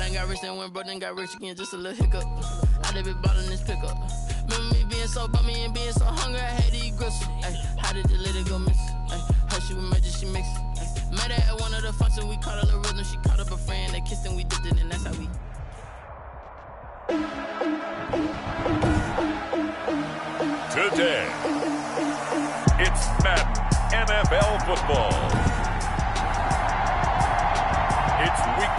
done got rich and went broke, then got rich again, just a little hiccup. I did be bought in this pickup. Remember me being so bummy and being so hungry, I had to eat gristle. Ay, how did the lady go miss? Ay, her she was major, she mixed. Ay, met her at one of the functions, we caught a little rhythm, she caught up a friend, they kissed and we dipped it, and that's how we. Today, it's Madden NFL football. It's week.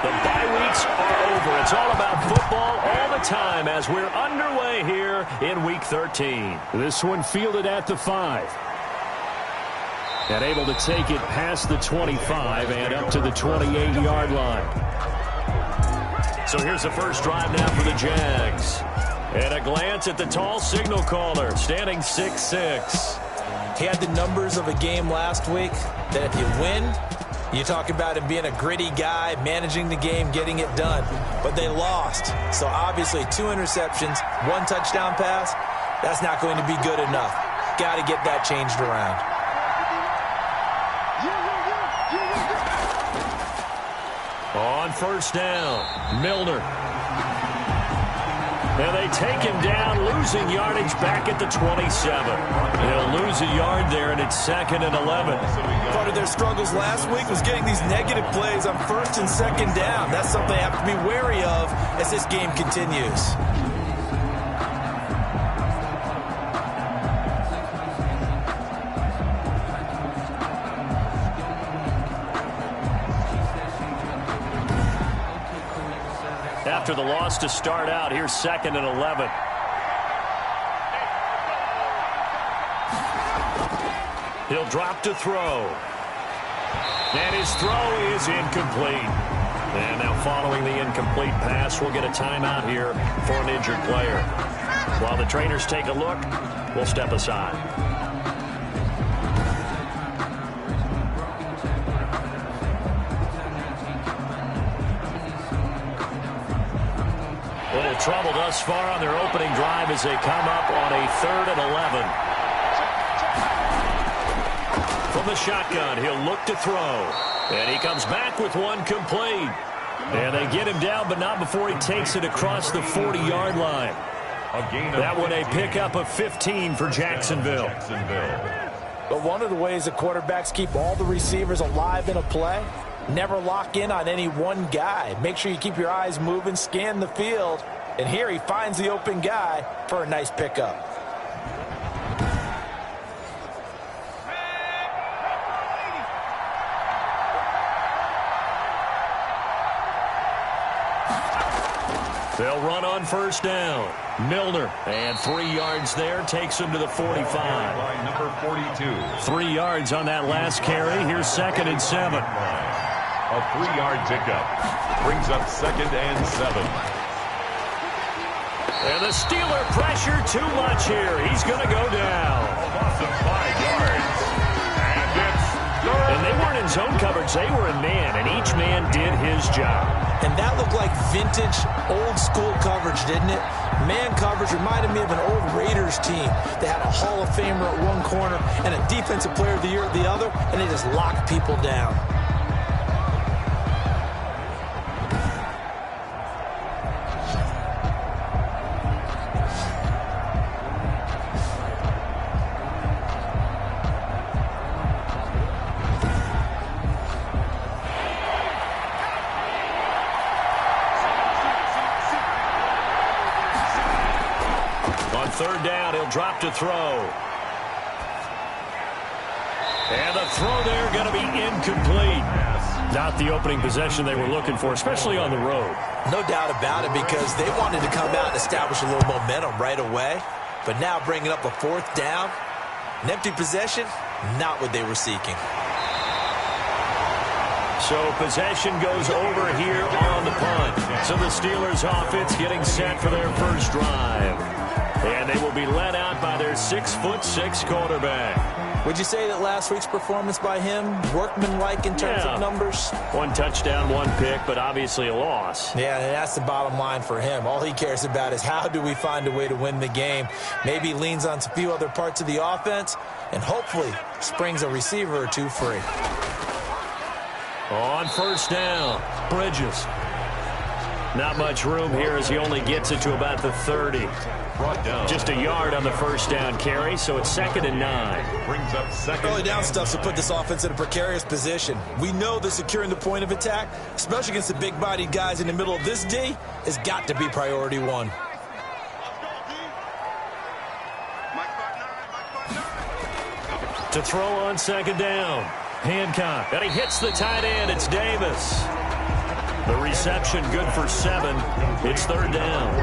The bye weeks are over. It's all about football all the time as we're underway here in Week 13. This one fielded at the 5. And able to take it past the 25 and up to the 28-yard line. So here's the first drive now for the Jags. And a glance at the tall signal caller, standing 6'6". He had the numbers of a game last week that if you win, you talk about him being a gritty guy, managing the game, getting it done. But they lost. So obviously 2 interceptions, 1 touchdown pass, that's not going to be good enough. Got to get that changed around. On first down, Milner. And they take him down, losing yardage back at the 27. They'll lose a yard there, and it's 2nd and 11. Part of their struggles last week was getting these negative plays on 1st and 2nd down. That's something they have to be wary of as this game continues. After the loss to start out, here's 2nd and 11. He'll drop to throw. And his throw is incomplete. And now following the incomplete pass, we'll get a timeout here for an injured player. While the trainers take a look, we'll step aside. Trouble thus far on their opening drive as they come up on a 3rd and 11. From the shotgun, he'll look to throw. And he comes back with one complete. And they get him down, but not before he takes it across the 40-yard line. That one a pickup of 15 for Jacksonville. But one of the ways that quarterbacks keep all the receivers alive in a play, never lock in on any one guy. Make sure you keep your eyes moving, scan the field. And here he finds the open guy for a nice pickup. They'll run on first down. Milner, and 3 yards there, takes him to the 45. Number 42. 3 yards on that last carry. Here's 2nd and 7. A 3-yard pickup brings up 2nd and 7. And the Steeler pressure too much here. He's going to go down. A loss of 5 yards. And they weren't in zone coverage. They were in man, and each man did his job. And that looked like vintage, old-school coverage, didn't it? Man coverage reminded me of an old Raiders team. They had a Hall of Famer at one corner and a Defensive Player of the Year at the other, and they just locked people down. Third down, he'll drop to throw. And the throw there going to be incomplete. Not the opening possession they were looking for, especially on the road. No doubt about it, because they wanted to come out and establish a little momentum right away. But now bringing up a 4th down, an empty possession, not what they were seeking. So possession goes over here on the punt. So the Steelers offense getting set for their first drive. And they will be led out by their 6'6" quarterback. Would you say that last week's performance by him, workmanlike in terms of numbers? 1 touchdown, 1 pick, but obviously a loss. Yeah, and that's the bottom line for him. All he cares about is how do we find a way to win the game. Maybe leans on a few other parts of the offense, and hopefully springs a receiver or two free. On first down, Bridges. Not much room here as he only gets it to about the 30. Just a yard on the first down carry, so it's 2nd and 9. Brings up second. Early down stuff to put this offense in a precarious position. We know that securing the point of attack, especially against the big-bodied guys in the middle of this D, has got to be priority one. To throw on 2nd down, Hancock. And he hits the tight end. It's Davis. The reception good for 7. It's 3rd down.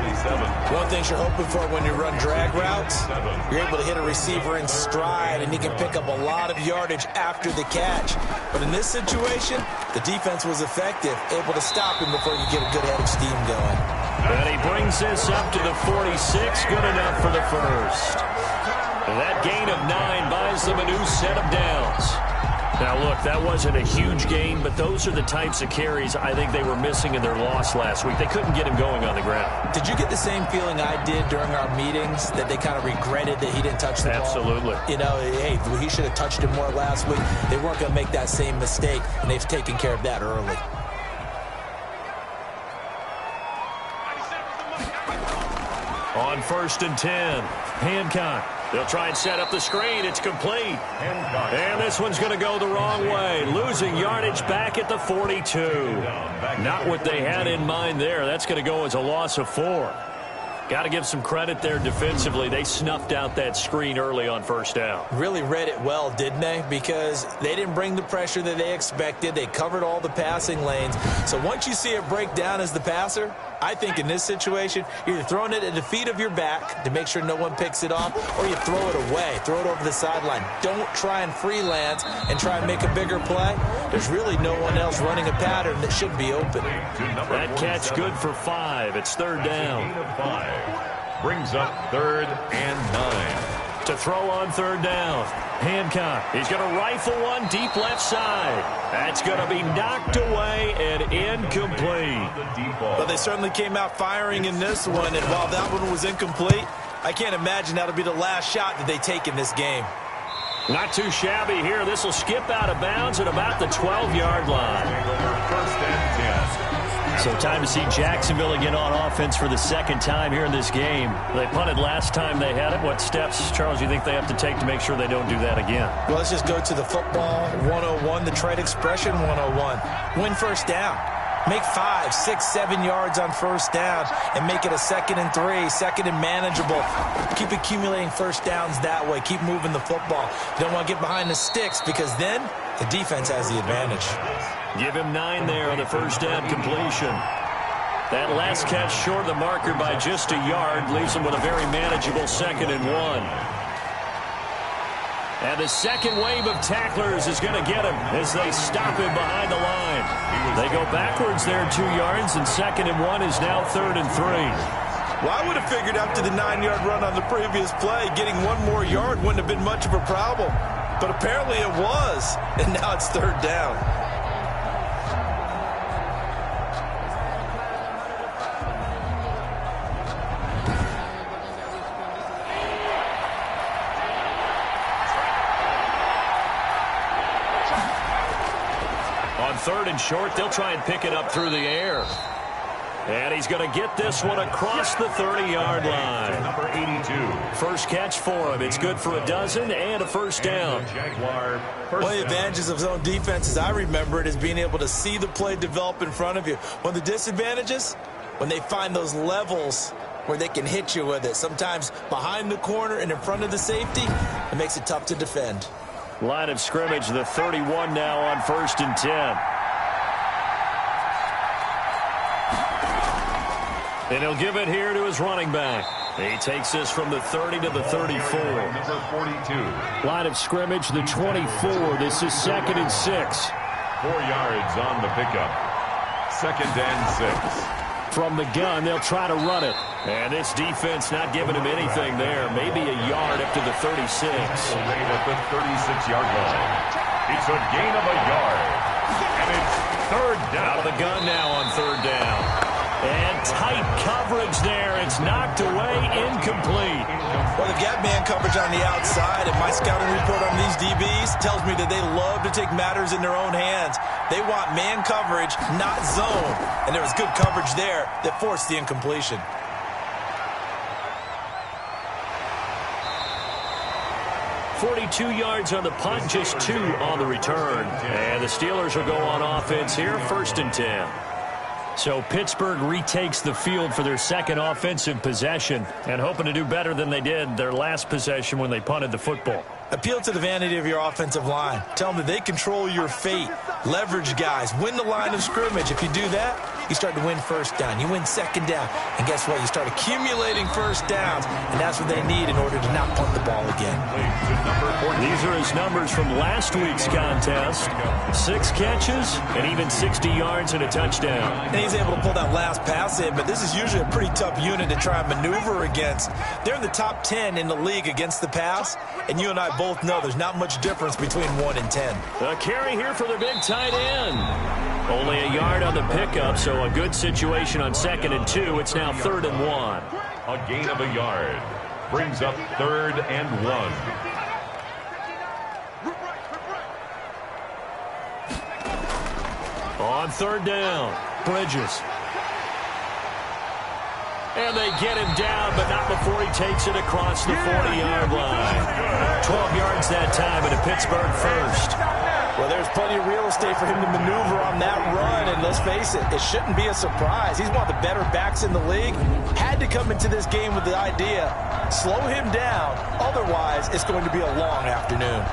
One thing you're hoping for when you run drag routes, you're able to hit a receiver in stride, and he can pick up a lot of yardage after the catch. But in this situation, the defense was effective, able to stop him before you get a good head of steam going. And he brings this up to the 46. Good enough for the first. And that gain of 9 buys them a new set of downs. Now, look, that wasn't a huge gain, but those are the types of carries I think they were missing in their loss last week. They couldn't get him going on the ground. Did you get the same feeling I did during our meetings, that they kind of regretted that he didn't touch the ball? Absolutely. You know, hey, he should have touched it more last week. They weren't going to make that same mistake, and they've taken care of that early. On 1st and 10, Hancock. They'll try and set up the screen. It's complete. And this one's going to go the wrong way. Losing yardage back at the 42. Not what they had in mind there. That's going to go as a loss of 4. Got to give some credit there defensively. They snuffed out that screen early on first down. Really read it well, didn't they? Because they didn't bring the pressure that they expected. They covered all the passing lanes. So once you see it break down as the passer, I think in this situation, you're throwing it at the feet of your back to make sure no one picks it off, or you throw it away, throw it over the sideline. Don't try and freelance and try and make a bigger play. There's really no one else running a pattern that should be open. That catch good for 5. It's 3rd down. Brings up 3rd and 9. To throw on 3rd down, Hancock. He's going to rifle one deep left side. That's going to be knocked away and incomplete. But they certainly came out firing in this one, and while that one was incomplete, I can't imagine that'll be the last shot that they take in this game. Not too shabby here. This will skip out of bounds at about the 12-yard line. 1st and 10. So time to see Jacksonville again on offense for the 2nd time here in this game. They punted last time they had it. What steps, Charles, you think they have to take to make sure they don't do that again? Well, let's just go to the football 101, the trade expression 101. Win first down. Make 5, 6, 7 yards on first down and make it a 2nd and 3, 2nd and manageable. Keep accumulating first downs that way. Keep moving the football. You don't want to get behind the sticks because then the defense has the advantage. Give him 9 there on the first down completion. That last catch short of the marker by just a yard leaves him with a very manageable 2nd and 1. And the second wave of tacklers is going to get him as they stop him behind the line. They go backwards there 2 yards, and 2nd and 1 is now 3rd and 3. Well, I would have figured after the 9-yard run on the previous play, getting 1 more yard wouldn't have been much of a problem. But apparently it was, and now it's 3rd down. On 3rd and short, they'll try and pick it up through the air. And he's going to get this one across the 30-yard line. Number 82. First catch for him. It's good for a dozen and a first down. One of the advantages of zone defense, as I remember it, is being able to see the play develop in front of you. One of the disadvantages, when they find those levels where they can hit you with it. Sometimes behind the corner and in front of the safety, it makes it tough to defend. Line of scrimmage, the 31 now on 1st and 10. And he'll give it here to his running back. He takes this from the 30 to the 34. Number 42. Line of scrimmage, the 24. This is 2nd and 6. 4 yards on the pickup. 2nd and 6. From the gun, they'll try to run it. And this defense not giving him anything there. Maybe a yard up to the 36. Made at the 36-yard line. It's a gain of a yard. And it's third down. Out of the gun now on third down. And tight coverage there. It's knocked away, incomplete. Well, they've got man coverage on the outside, and my scouting report on these DBs tells me that they love to take matters in their own hands. They want man coverage, not zone. And there was good coverage there that forced the incompletion. .42 yards on the punt, just 2 on the return. And the Steelers will go on offense here, 1st and 10. So Pittsburgh retakes the field for their second offensive possession and hoping to do better than they did their last possession when they punted the football. Appeal to the vanity of your offensive line. Tell them that they control your fate. Leverage guys. Win the line of scrimmage. If you do that, you start to win first down. You win second down. And guess what? You start accumulating first downs. And that's what they need in order to not punt the ball again. These are his numbers from last week's contest. 6 catches and even 60 yards and a touchdown. And he's able to pull that last pass in, but this is usually a pretty tough unit to try and maneuver against. They're in the top 10 in the league against the pass, and you and I both know there's not much difference between 1 and 10. A carry here for the big tight end. Only a yard on the pickup, so a good situation on 2nd and 2. It's now 3rd and 1. A gain of a yard. Brings up 3rd and 1. On 3rd down, Bridges. And they get him down, but not before he takes it across the 40-yard line. 12 yards that time, and a Pittsburgh first. Well, there's plenty of real estate for him to maneuver on that run, and let's face it, it shouldn't be a surprise. He's one of the better backs in the league. Had to come into this game with the idea, slow him down, otherwise it's going to be a long afternoon.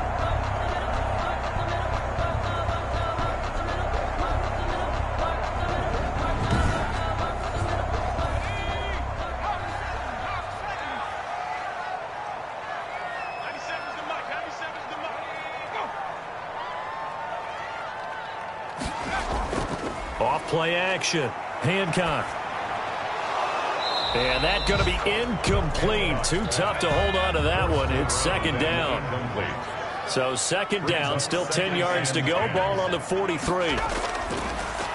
Play action. Hancock. And that's going to be incomplete. Too tough to hold on to that one. It's 2nd down. So 2nd down, still 10 yards to go. Ball on the 43.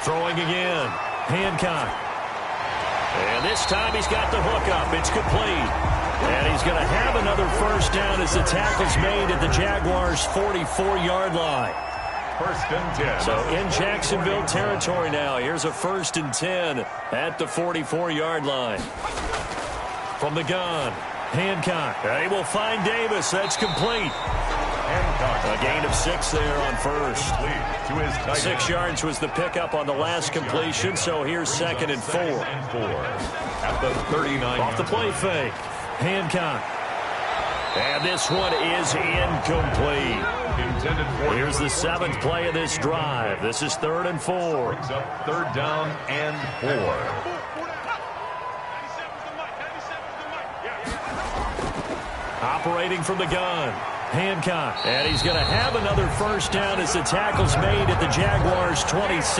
Throwing again. Hancock. And this time he's got the hook up. It's complete. And he's going to have another first down as the tackle's made at the Jaguars' 44-yard line. 1st and 10. So in Jacksonville territory now. Here's a 1st and 10 at the 44-yard line. From the gun, Hancock. They will find Davis. That's complete. Hancock. A gain of 6 there on first. To his tight 6 yards was the pickup on the last completion, so here's 2nd and 4. At the 39. Off the play fake. Hancock. And this one is incomplete. Here's the 7th play of this drive. This is 3rd and 4. Brings up 3rd down and 4. Operating from the gun. Hancock. And he's going to have another first down as the tackle's made at the Jaguars' 26.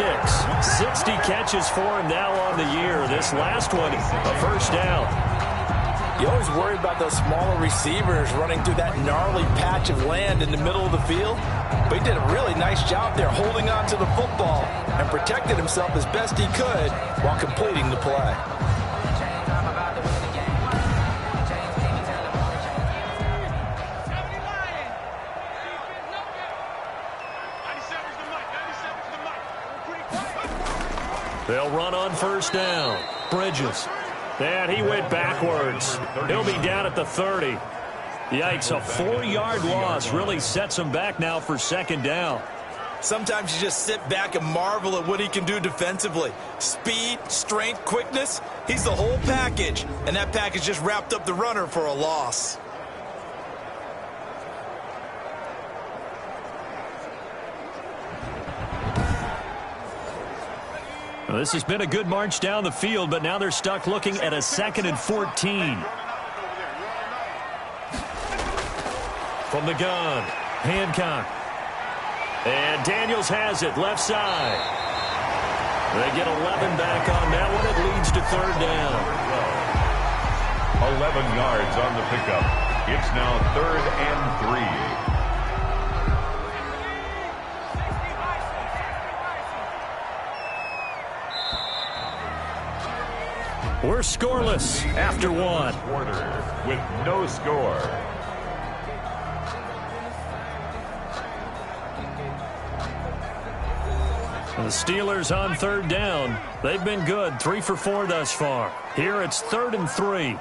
60 catches for him now on the year. This last one, a first down. You always worry about those smaller receivers running through that gnarly patch of land in the middle of the field. But he did a really nice job there holding on to the football and protected himself as best he could while completing the play. They'll run on first down. Bridges. And he went backwards. He'll be down at the 30. Yikes, a 4-yard loss really sets him back now for 2nd down. Sometimes you just sit back and marvel at what he can do defensively. Speed, strength, quickness, he's the whole package. And that package just wrapped up the runner for a loss. Well, this has been a good march down the field, but now they're stuck looking at a 2nd and 14. From the gun, Hancock. And Daniels has it, left side. They get 11 back on that one. It leads to third down. 11 yards on the pickup. It's now 3rd and 3. We're scoreless after one. Quarter with no score. The Steelers on third down. They've been good, 3 for 4 thus far. Here it's 3rd and 3.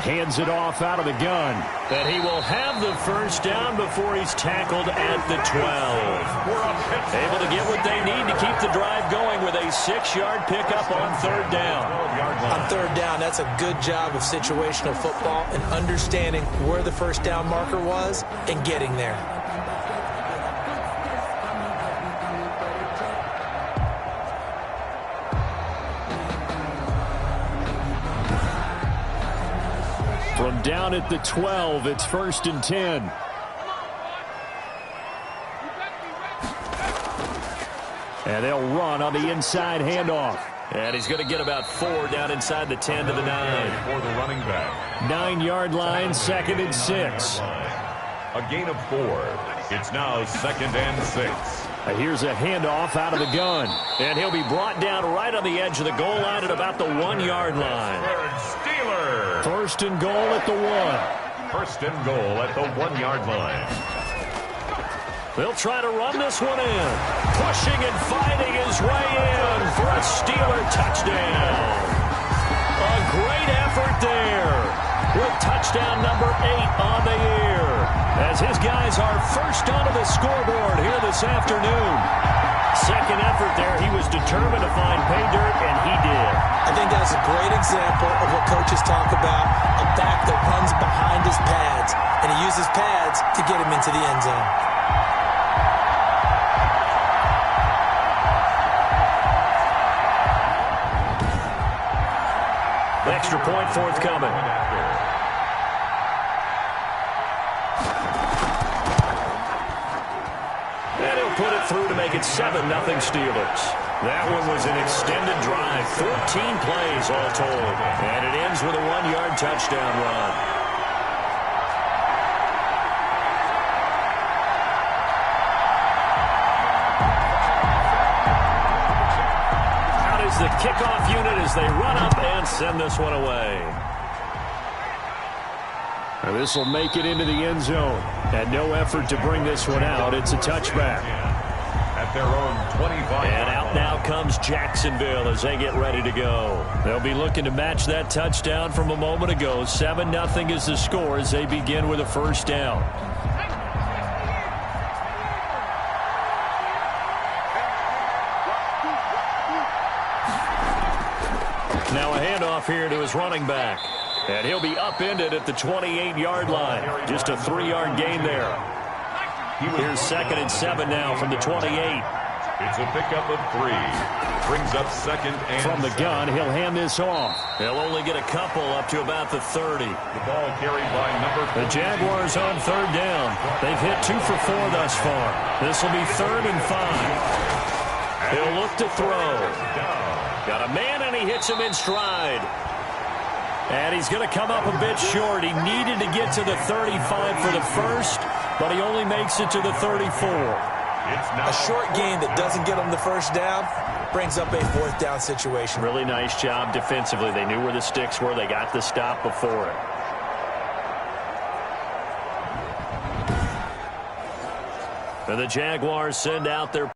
Hands it off out of the gun. And he will have the first down before he's tackled at the 12. Able to get what they need to keep the drive going with a 6-yard pickup on third down. On third down, that's a good job of situational football and understanding where the first down marker was and getting there. From down at the 12, it's 1st and 10. And they'll run on the inside handoff. And he's going to get about 4 down inside the 10 to the 9. For the running back. 9-yard line, 2nd and 6. A gain of 4. It's now 2nd and 6. Here's a handoff out of the gun. And he'll be brought down right on the edge of the goal line at about the 1-yard line. Steelers. 1st and goal at the 1. 1st and goal at the 1-yard line. They'll try to run this one in. Pushing and fighting his way in for a Steeler touchdown. A great effort there with touchdown number 8 on the year. As his guys are first onto the scoreboard here this afternoon. Second effort there, he was determined to find pay dirt, and he did. I think that's a great example of what coaches talk about, a back that runs behind his pads, and he uses pads to get him into the end zone. Extra point forthcoming. And he'll put it through to make it 7-0 Steelers. That one was an extended drive, 14 plays all told. And it ends with a 1-yard touchdown run. The kickoff unit as they run up and send this one away. And this will make it into the end zone. And no effort to bring this one out. It's a touchback. At their own 25. And out now comes Jacksonville as they get ready to go. They'll be looking to match that touchdown from a moment ago. 7-0 is the score as they begin with a first down. Now a handoff here to his running back. And he'll be upended at the 28-yard line. Just a 3-yard gain there. Here's 2nd and 7 now from the 28. It's a pickup of 3. Brings up 2nd and from the gun, he'll hand this off. He'll only get a couple up to about the 30. The ball carried by number 4. The Jaguars on third down. They've hit 2 for 4 thus far. This will be 3rd and 5. He'll look to throw. Got a man, and he hits him in stride. And he's going to come up a bit short. He needed to get to the 35 for the first, but he only makes it to the 34. A short gain that doesn't get him the first down brings up a 4th down situation. Really nice job defensively. They knew where the sticks were. They got the stop before it. And the Jaguars send out their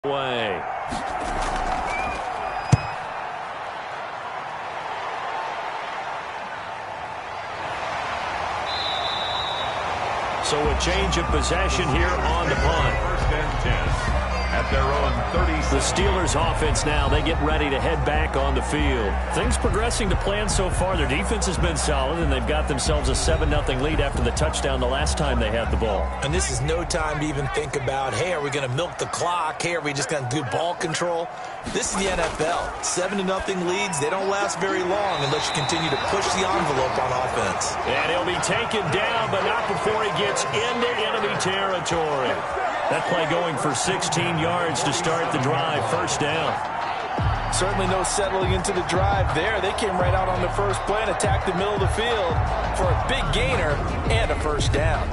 way. So a change of possession here on the punt. 1st and 10. At their own 36. The Steelers offense now, they get ready to head back on the field. Things progressing to plan so far. Their defense has been solid, and they've got themselves a 7-0 lead after the touchdown the last time they had the ball. And this is no time to even think about, hey, are we going to milk the clock? Hey, are we just going to do ball control? This is the NFL. 7-0 leads, they don't last very long unless you continue to push the envelope on offense. And he'll be taken down, but not before he gets into enemy territory. That play going for 16 yards to start the drive. First down. Certainly no settling into the drive there. They came right out on the first play and attacked the middle of the field for a big gainer and a first down.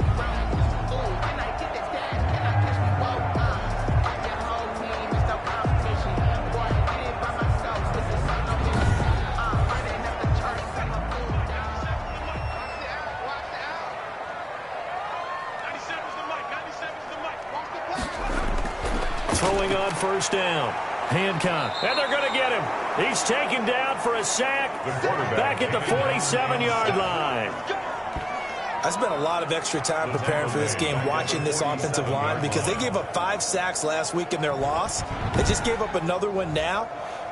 Throwing on first down. Hancock. And they're going to get him. He's taken down for a sack back at the 47-yard line. I spent a lot of extra time preparing for this game watching this offensive line because they gave up 5 sacks last week in their loss. They just gave up another one now.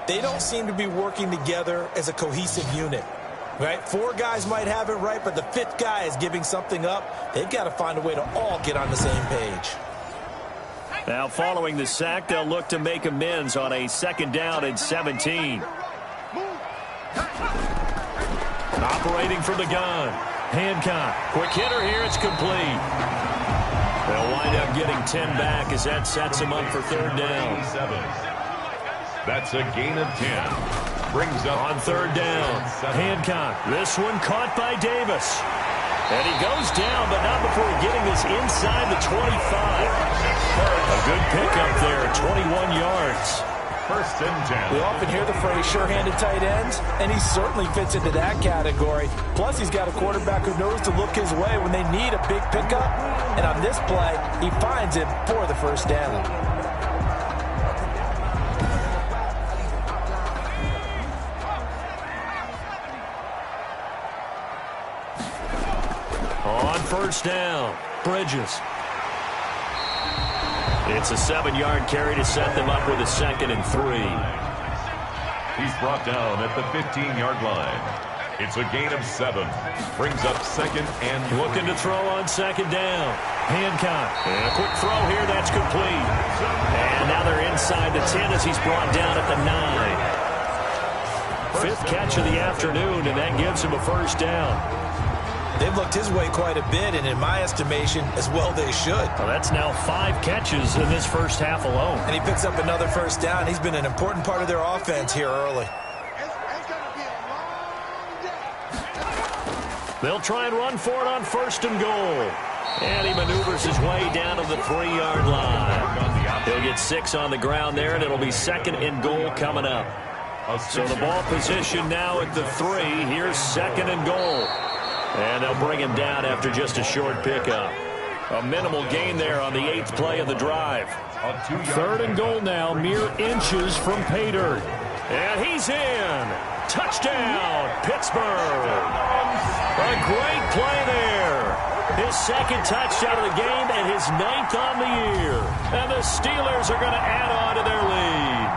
They don't seem to be working together as a cohesive unit. Right? 4 guys might have it right, but the 5th guy is giving something up. They've got to find a way to all get on the same page. Now following the sack, they'll look to make amends on a 2nd down and 17. Operating from the gun. Hancock. Quick hitter here. It's complete. They'll wind up getting 10 back as that sets them up for 3rd down. That's a gain of 10. Brings up on 3rd down. Hancock. This one caught by Davis. And he goes down, but not before getting this inside the 25. A good pickup there, 21 yards. 1st and 10. We often hear the phrase sure-handed tight ends, and he certainly fits into that category. Plus, he's got a quarterback who knows to look his way when they need a big pickup. And on this play, he finds it for the 1st down. On 1st down, Bridges. It's a 7-yard carry to set them up with a 2nd and 3. He's brought down at the 15-yard line. It's a gain of 7. Brings up 2nd and 3. Looking to throw on 2nd down. Hancock. And a quick throw here. That's complete. And now they're inside the 10 as he's brought down at the 9. 5th catch of the afternoon, and that gives him a 1st down. They've looked his way quite a bit, and in my estimation, as well they should. Well, that's now 5 catches in this first half alone. And he picks up another 1st down. He's been an important part of their offense here early. They'll try and run for it on 1st and goal. And he maneuvers his way down to the 3-yard line. He'll get 6 on the ground there, and it'll be 2nd and goal coming up. So the ball position now at the 3. Here's 2nd and goal. And they'll bring him down after just a short pickup. A minimal gain there on the 8th play of the drive. 3rd and goal now, mere inches from pay dirt. And he's in. Touchdown, Pittsburgh. A great play there. His 2nd touchdown of the game and his 9th on the year. And the Steelers are going to add on to their lead.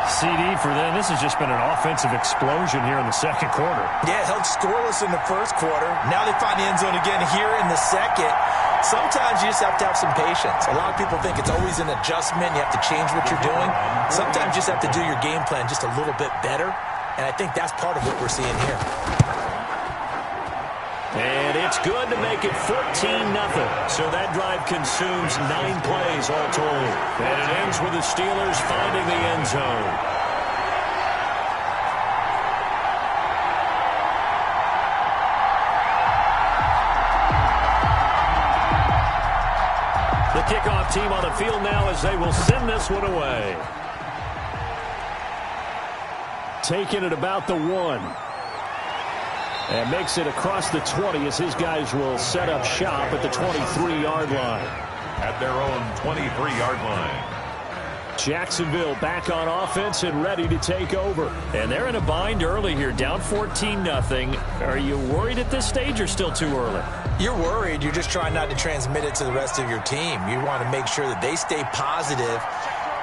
CD for them. This has just been an offensive explosion here in the 2nd quarter. Yeah, held scoreless in the 1st quarter. Now they find the end zone again here in the 2nd. Sometimes you just have to have some patience. A lot of people think it's always an adjustment. You have to change what you're doing. Sometimes you just have to do your game plan just a little bit better. And I think that's part of what we're seeing here. And it's good to make it 14-0. So that drive consumes 9 plays all told. And it ends with the Steelers finding the end zone. The kickoff team on the field now as they will send this one away. Taking it about the 1. And makes it across the 20 as his guys will set up shop at the 23-yard line. At their own 23-yard line. Jacksonville back on offense and ready to take over. And they're in a bind early here, down 14-0. Are you worried at this stage or still too early? You're worried. You're just trying not to transmit it to the rest of your team. You want to make sure that they stay positive.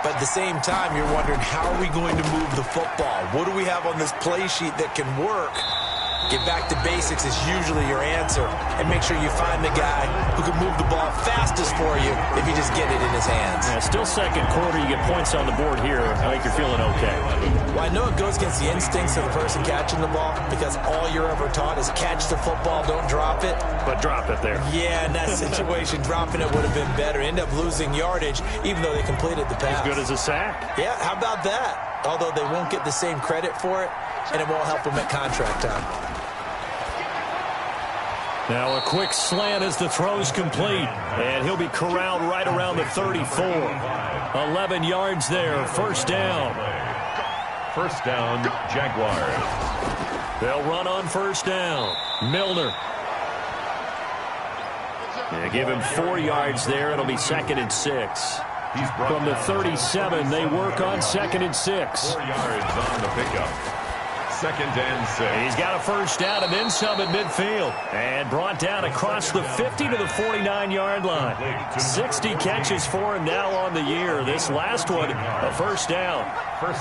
But at the same time, you're wondering, how are we going to move the football? What do we have on this play sheet that can work? Get back to basics is usually your answer. And make sure you find the guy who can move the ball fastest for you if you just get it in his hands. Yeah, still second quarter. You get points on the board here. I think you're feeling okay. Well, I know it goes against the instincts of the person catching the ball because all you're ever taught is catch the football, don't drop it. But drop it there. Yeah, in that situation, dropping it would have been better. End up losing yardage even though they completed the pass. As good as a sack. Yeah, how about that? Although they won't get the same credit for it, and it won't help them at contract time. Now a quick slant as the throw's complete. And he'll be corralled right around the 34. 11 yards there. First down. First down, Jaguars. They'll run on first down. Milner. They give him 4 yards there. It'll be 2nd and 6. From the 37, they work on 2nd and 6. 4 yards on the pickup. 2nd and 6. He's got a first down and then some at midfield. And brought down across the 50 to the 49-yard line. 60 catches for him now on the year. This last one, a first down.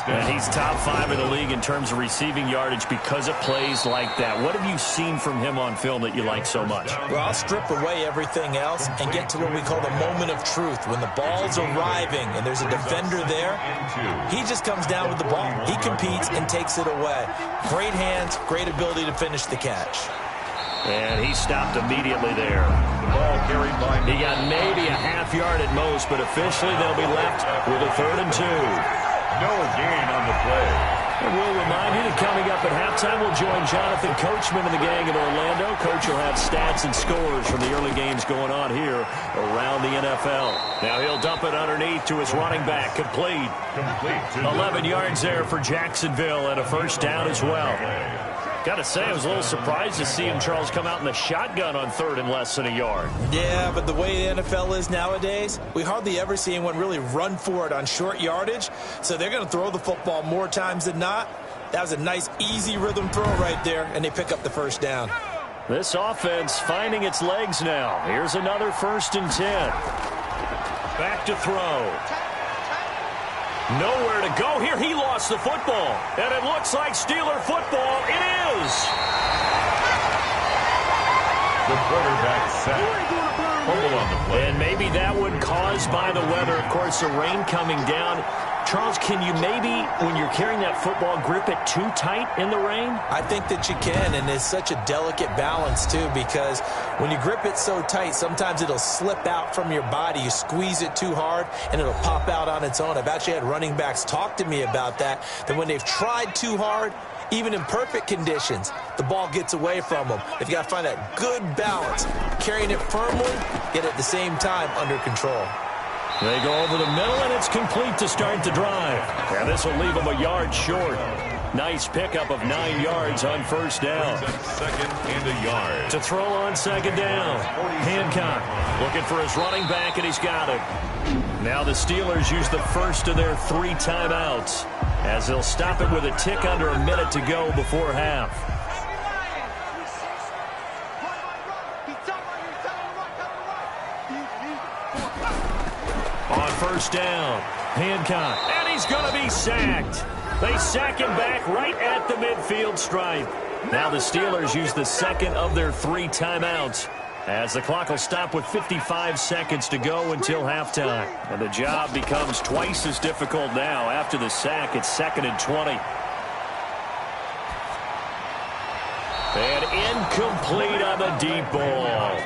And he's top 5 in the league in terms of receiving yardage because of plays like that. What have you seen from him on film that you like so much? Well, I'll strip away everything else and get to what we call the moment of truth. When the ball's arriving and there's a defender there, he just comes down with the ball. He competes and takes it away. Great hands, great ability to finish the catch. And he stopped immediately there. The ball carried by. He got maybe a half yard at most, but officially they'll be left with a 3rd and 2. No gain on the play. And we'll remind you that coming up at halftime, we'll join Jonathan Coachman and the gang in Orlando. Coach will have stats and scores from the early games going on here around the NFL. Now he'll dump it underneath to his running back. Complete. 11 yards there for Jacksonville and a first down as well. Got to say, I was a little surprised to see him, Charles, come out in the shotgun on 3rd and less than a yard. Yeah, but the way the NFL is nowadays, we hardly ever see anyone really run for it on short yardage. So they're going to throw the football more times than not. That was a nice, easy rhythm throw right there, and they pick up the first down. This offense finding its legs now. Here's another 1st and 10. Back to throw. Nowhere to go here. He lost the football. And it looks like Steeler football. It is. The quarterback sack. Fumble on the play. And maybe that one caused by the weather. Of course, the rain coming down. Charles, can you maybe, when you're carrying that football, grip it too tight in the rain? I think that you can, and it's such a delicate balance, too, because when you grip it so tight, sometimes it'll slip out from your body. You squeeze it too hard, and it'll pop out on its own. I've actually had running backs talk to me about that when they've tried too hard, even in perfect conditions, the ball gets away from them. They've got to find that good balance, carrying it firmly, yet at the same time under control. They go over the middle, and it's complete to start the drive. And this will leave them a yard short. Nice pickup of 9 yards on first down. 2nd and a yard. To throw on 2nd down. Hancock looking for his running back, and he's got it. Now the Steelers use the first of their 3 timeouts as they'll stop it with a tick under a minute to go before half. On first down, Hancock, and he's going to be sacked. They sack him back right at the midfield stripe. Now the Steelers use the 2nd of their 3 timeouts as the clock will stop with 55 seconds to go until halftime. And the job becomes twice as difficult now. After the sack, it's 2nd and 20. And incomplete on the deep ball.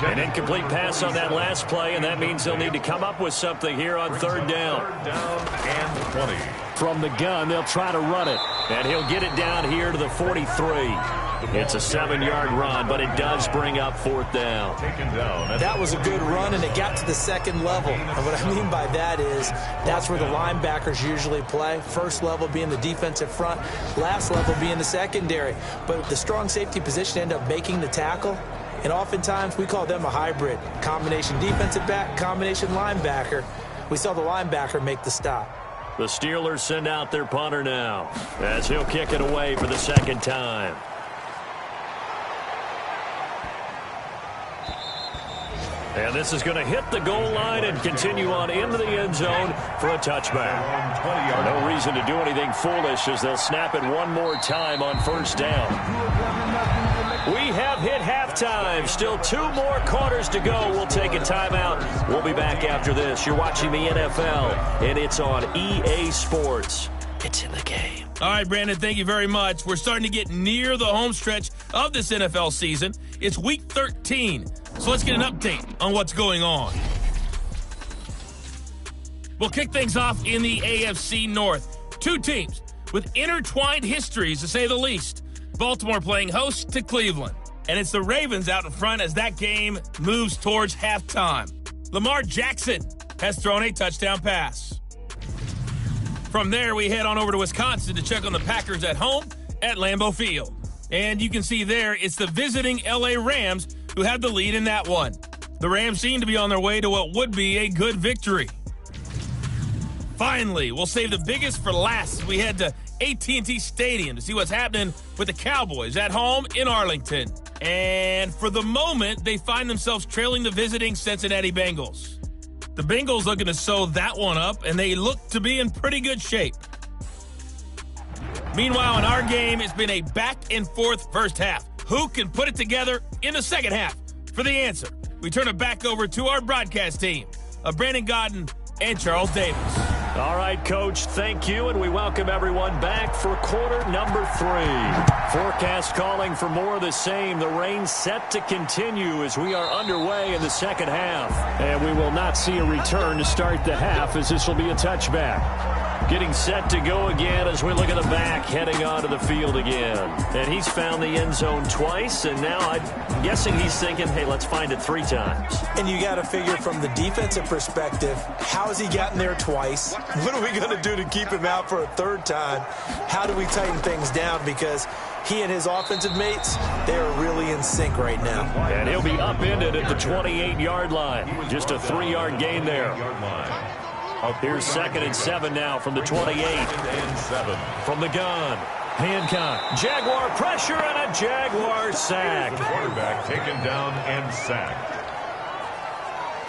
An incomplete pass on that last play, and that means they'll need to come up with something here on 3rd down. 3rd down and 20. From the gun, they'll try to run it. And he'll get it down here to the 43. It's a 7-yard run, but it does bring up 4th down. That was a good run, and it got to the 2nd level. And what I mean by that is that's where the linebackers usually play. First level being the defensive front, last level being the secondary. But the strong safety position end up making the tackle. And oftentimes we call them a hybrid. Combination defensive back, combination linebacker. We saw the linebacker make the stop. The Steelers send out their punter now as he'll kick it away for the 2nd time. And this is going to hit the goal line and continue on into the end zone for a touchback. No reason to do anything foolish as they'll snap it one more time on first down. We have hit halftime. Still 2 more quarters to go. We'll take a timeout. We'll be back after this. You're watching the NFL, and it's on EA Sports. It's in the game. All right, Brandon, thank you very much. We're starting to get near the home stretch of this NFL season. It's Week 13, so let's get an update on what's going on. We'll kick things off in the AFC North. 2 teams with intertwined histories, to say the least. Baltimore playing host to Cleveland. And it's the Ravens out in front as that game moves towards halftime. Lamar Jackson has thrown a touchdown pass. From there, we head on over to Wisconsin to check on the Packers at home at Lambeau Field. And you can see there, it's the visiting LA Rams who have the lead in that one. The Rams seem to be on their way to what would be a good victory. Finally, we'll save the biggest for last as we head to AT&T Stadium to see what's happening with the Cowboys at home in Arlington. And for the moment, they find themselves trailing the visiting Cincinnati Bengals. The Bengals looking to sew that one up, and they look to be in pretty good shape. Meanwhile, in our game, it's been a back-and-forth first half. Who can put it together in the second half? For the answer, we turn it back over to our broadcast team of Brandon Godden and Charles Davis. All right, Coach, thank you, and we welcome everyone back for quarter number 3. Forecast calling for more of the same. The rain set to continue as we are underway in the second half. And we will not see a return to start the half as this will be a touchback. Getting set to go again as we look at the back, heading onto the field again. And he's found the end zone twice, and now I'm guessing he's thinking, hey, let's find it 3 times. And you got to figure from the defensive perspective, how has he gotten there twice? What are we going to do to keep him out for a 3rd time? How do we tighten things down? Because he and his offensive mates, they are really in sync right now. And he'll be upended at the 28-yard line. Just a 3-yard gain there. Here's 2nd and 7 now from the 28. From the gun. Hancock. Jaguar pressure and a Jaguar sack. Quarterback taken down and sacked.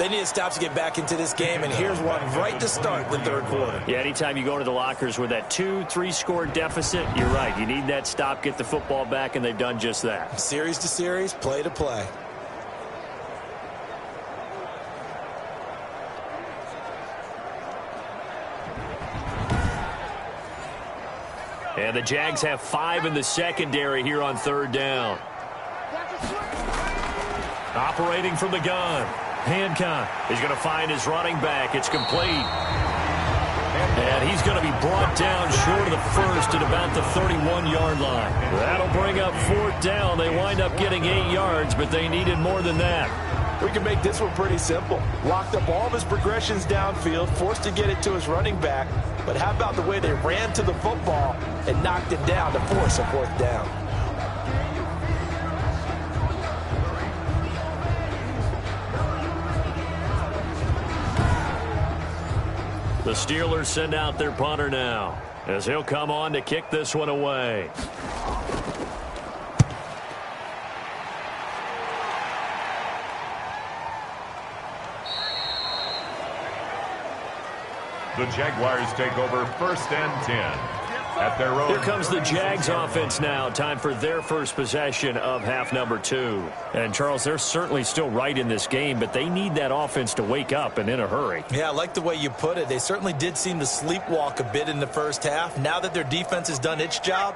They need to stop to get back into this game, and here's one right to start the 3rd quarter. Yeah, anytime you go into the lockers with that 2-3 score deficit, you're right. You need that stop, get the football back, and they've done just that. Series to series, play to play. And the Jags have 5 in the secondary here on 3rd down. Operating from the gun. Hancock is going to find his running back. It's complete. And he's going to be brought down short of the first at about the 31-yard line. That'll bring up 4th down. They wind up getting 8 yards, but they needed more than that. We can make this one pretty simple. Locked up all of his progressions downfield, forced to get it to his running back. But how about the way they ran to the football and knocked it down to force a 4th down? The Steelers send out their punter now as he'll come on to kick this one away. The Jaguars take over 1st and 10 at their own. Here comes the Jags offense now. Time for their first possession of half number 2. And, Charles, they're certainly still right in this game, but they need that offense to wake up and in a hurry. Yeah, I like the way you put it. They certainly did seem to sleepwalk a bit in the first half. Now that their defense has done its job,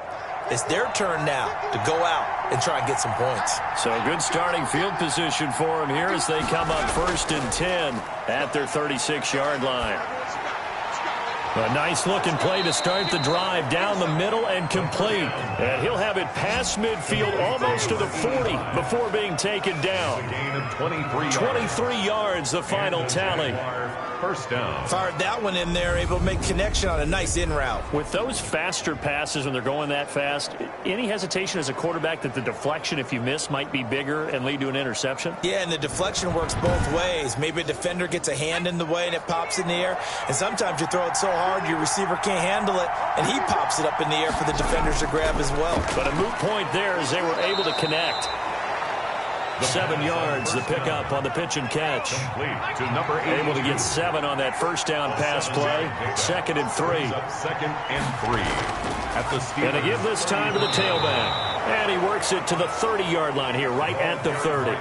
it's their turn now to go out and try and get some points. So good starting field position for them here as they come up 1st and 10 at their 36-yard line. A nice-looking play to start the drive down the middle and complete. And he'll have it past midfield almost to the 40 before being taken down. A gain of 23 yards. 23 yards, the final tally. 1st down. Fired that one in there, able to make connection on a nice in route. With those faster passes when they're going that fast, any hesitation as a quarterback that the deflection, if you miss, might be bigger and lead to an interception? Yeah, and the deflection works both ways. Maybe a defender gets a hand in the way and it pops in the air. And sometimes you throw it so hard your receiver can't handle it, and he pops it up in the air for the defenders to grab as well. But a moot point there as they were able to connect. 7 yards, the pickup on the pitch and catch. To number 8. Able to get 7 on that first down pass play. 2nd and 3. 2nd and 3. At the Steelers. And to give this time to the tailback. And he works it to the 30-yard line here, right at the 30.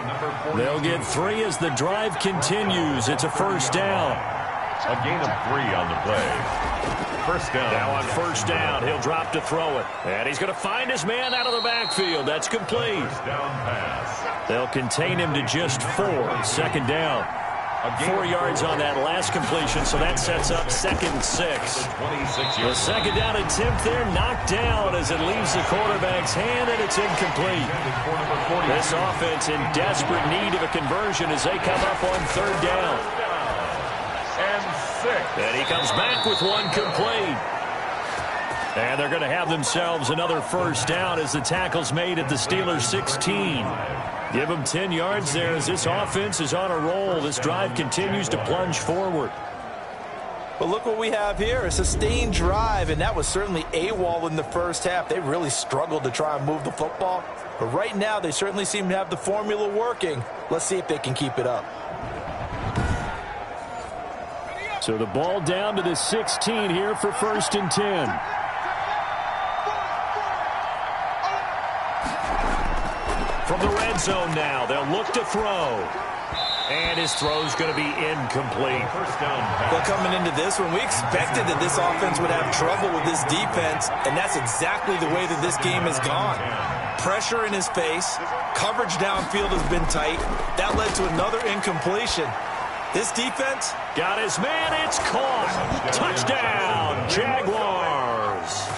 They'll get 3 as the drive continues. It's a first down. A gain of 3 on the play. First down. Now on first down, he'll drop to throw it. And he's going to find his man out of the backfield. That's complete. First down pass. They'll contain him to just 4. 2nd down. 4 yards on that last completion, so that sets up 2nd and 6. The 2nd down attempt there knocked down as it leaves the quarterback's hand, and it's incomplete. This offense in desperate need of a conversion as they come up on 3rd down. And he comes back with 1 complete. And they're going to have themselves another first down as the tackle's made at the Steelers' 16. Give them 10 yards there as this offense is on a roll. This drive continues to plunge forward. But look what we have here, a sustained drive, and that was certainly AWOL in the first half. They really struggled to try and move the football. But right now, they certainly seem to have the formula working. Let's see if they can keep it up. So the ball down to the 16 here for 1st and 10. From the red zone now, they'll look to throw. And his throw's going to be incomplete. Well, coming into this one, we expected that this offense would have trouble with this defense, and that's exactly the way that this game has gone. Pressure in his face, coverage downfield has been tight. That led to another incompletion. This defense got his man. It's caught. Touchdown, Jaguars.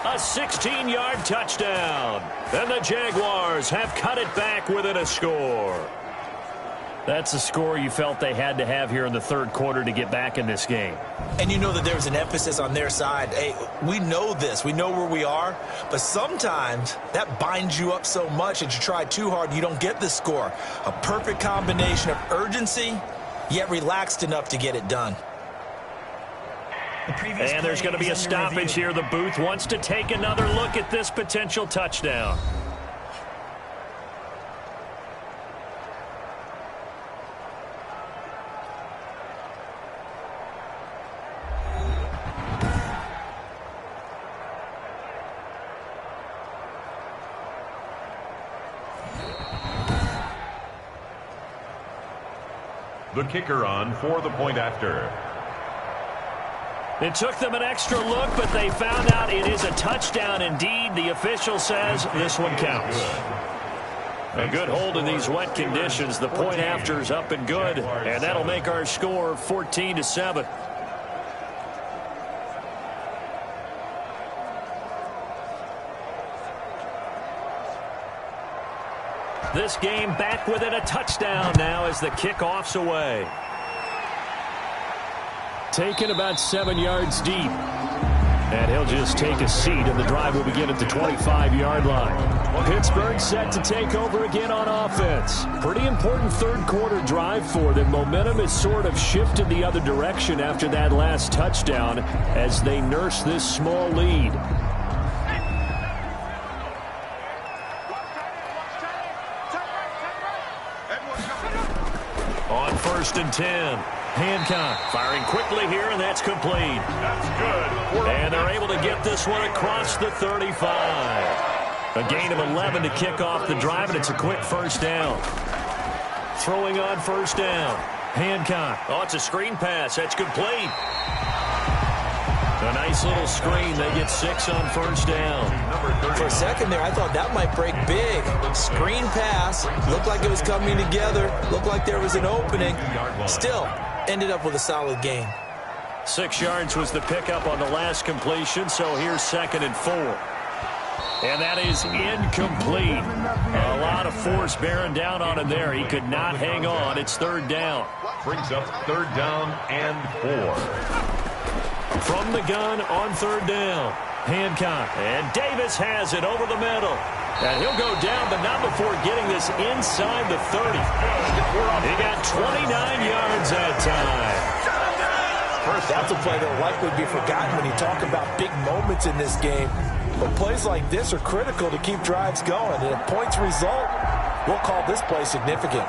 A 16-yard touchdown. And the Jaguars have cut it back within a score. That's a score you felt they had to have here in the 3rd quarter to get back in this game. And you know that there's an emphasis on their side. Hey, we know this. We know where we are. But sometimes that binds you up so much that you try too hard and you don't get the score. A perfect combination of urgency, yet relaxed enough to get it done. And there's going to be a stoppage here. The booth wants to take another look at this potential touchdown. The kicker on for the point after. It took them an extra look, but they found out it is a touchdown indeed. The official says this one counts. A good hold in these wet conditions. The point after is up and good, and that'll make our score 14-7. This game back within a touchdown now as the kickoff's away. Taken about 7 yards deep. And he'll just take a seat, and the drive will begin at the 25-yard line. Pittsburgh set to take over again on offense. Pretty important 3rd quarter drive for them. Momentum has sort of shifted the other direction after that last touchdown as they nurse this small lead. On 1st and 10. Hancock firing quickly here, and that's complete. That's good. And they're able to get this one across the 35. A gain of 11 to kick off the drive, and it's a quick first down. Throwing on first down. Hancock. Oh, it's a screen pass. That's complete. A nice little screen. They get 6 on first down. For a second there, I thought that might break big. Screen pass. Looked like it was coming together. Looked like there was an opening. Still, ended up with a solid gain. 6 yards was the pickup on the last completion, so here's 2nd and 4. And that is incomplete. A lot of force bearing down on him there. He could not hang on. It's 3rd down. Brings up 3rd down and 4. From the gun on 3rd down. Hancock. And Davis has it over the middle. And he'll go down, but not before getting this inside the 30. He got 29 yards that time. That's a play that will likely be forgotten when you talk about big moments in this game. But plays like this are critical to keep drives going. And if points result, we'll call this play significant.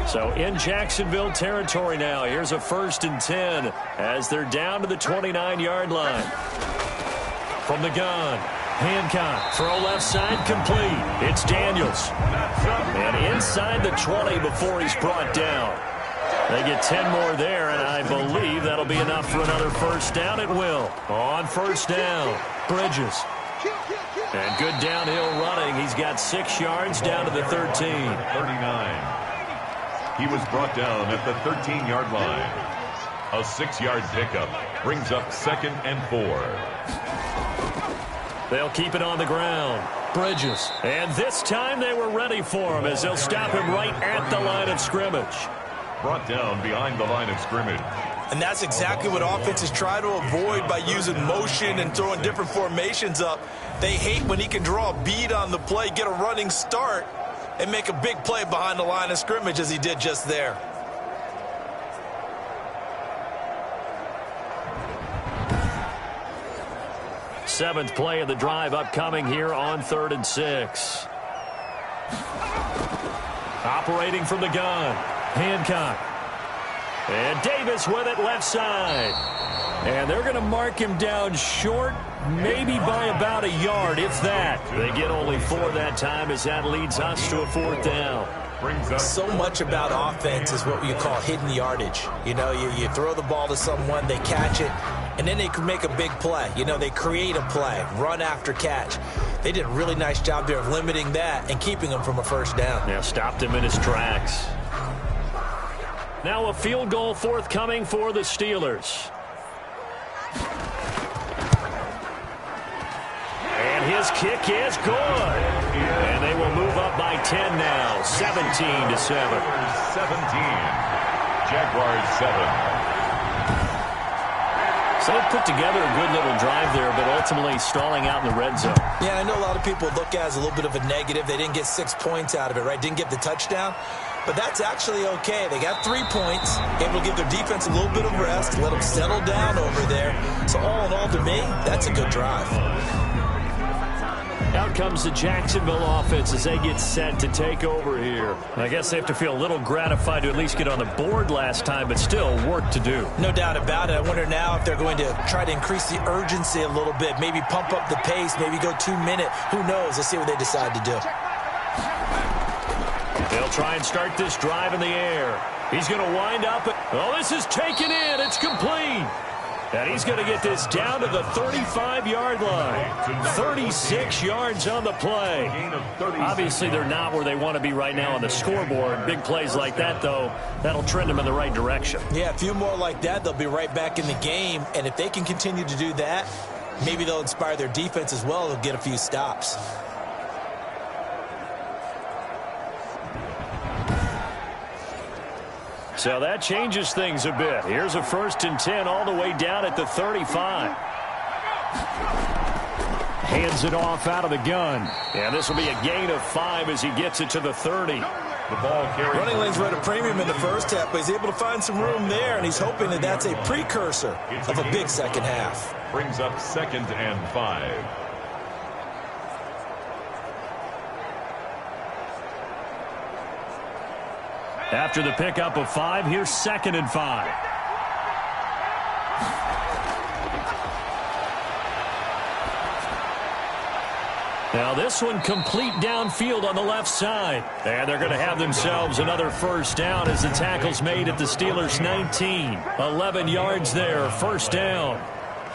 So in Jacksonville territory now. Here's a 1st and 10 as they're down to the 29-yard line. From the gun, Hancock, throw left side, complete. It's Daniels. And inside the 20 before he's brought down. They get 10 more there, and I believe that'll be enough for another first down. It will. On first down, Bridges. And good downhill running. He's got 6 yards down to the 13. 39. He was brought down at the 13-yard line. A 6-yard pickup brings up 2nd and 4. They'll keep it on the ground. Bridges. And this time they were ready for him as they'll stop him right at the line of scrimmage. Brought down behind the line of scrimmage. And that's exactly what offenses try to avoid by using motion and throwing different formations up. They hate when he can draw a bead on the play, get a running start, and make a big play behind the line of scrimmage as he did just there. Seventh play of the drive upcoming here on 3rd and 6. Operating from the gun, Hancock. And Davis with it left side. And they're going to mark him down short, maybe by about a yard, if that. They get only 4 that time as that leads us to a 4th down. So much about offense is what you call hidden yardage. You know, you throw the ball to someone, they catch it, and then they can make a big play. You know, they create a play, run after catch. They did a really nice job there of limiting that and keeping him from a first down. Yeah, stopped him in his tracks. Now a field goal forthcoming for the Steelers. And his kick is good. And they will move up by 10 now, 17-7. 17. Jaguars 7. So they put together a good little drive there, but ultimately stalling out in the red zone. Yeah, I know a lot of people look at it as a little bit of a negative. They didn't get 6 points out of it, right? Didn't get the touchdown. But that's actually okay. They got 3 points, able to give their defense a little bit of rest, let them settle down over there. So all in all, to me, that's a good drive. Out comes the Jacksonville offense as they get set to take over here. I guess they have to feel a little gratified to at least get on the board last time, but still work to do. No doubt about it. I wonder now if they're going to try to increase the urgency a little bit, maybe pump up the pace, maybe go 2-minute. Who knows? Let's see what they decide to do. They'll try and start this drive in the air. He's going to wind up. Oh, this is taken in. It's complete. And he's going to get this down to the 35-yard line. 36 yards on the play. Obviously, they're not where they want to be right now on the scoreboard. Big plays like that, though, that'll trend them in the right direction. Yeah, a few more like that, they'll be right back in the game. And if they can continue to do that, maybe they'll inspire their defense as well. They'll get a few stops. So that changes things a bit. Here's a 1st and 10 all the way down at the 35. Hands it off out of the gun. And this will be a gain of 5 as he gets it to the 30. The ball carried. Running lanes were at a premium in the first half, but he's able to find some room there, and he's hoping that that's a precursor of a big second half. Brings up 2nd and 5. After the pickup of 5, here's 2nd and 5. Now this one complete downfield on the left side. And they're going to have themselves another first down as the tackle's made at the Steelers' 19. 11 yards there, first down.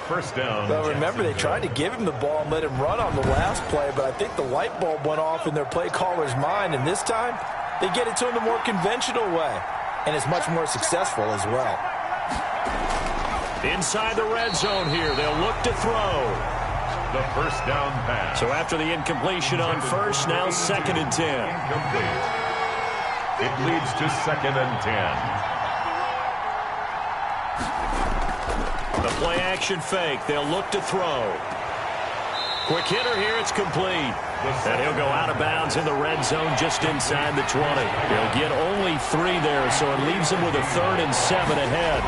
First down. Well, remember, they tried to give him the ball and let him run on the last play, but I think the light bulb went off in their play caller's mind, and this time they get it to him the more conventional way, and it's much more successful as well. Inside the red zone here, they'll look to throw. The first down pass. So after the incompletion on first, now 2nd and 10. Incomplete. It leads to 2nd and 10. The play action fake, they'll look to throw. Quick hitter here, it's complete. And he'll go out of bounds in the red zone just inside the 20. He'll get only 3 there, so it leaves him with a 3rd and 7 ahead.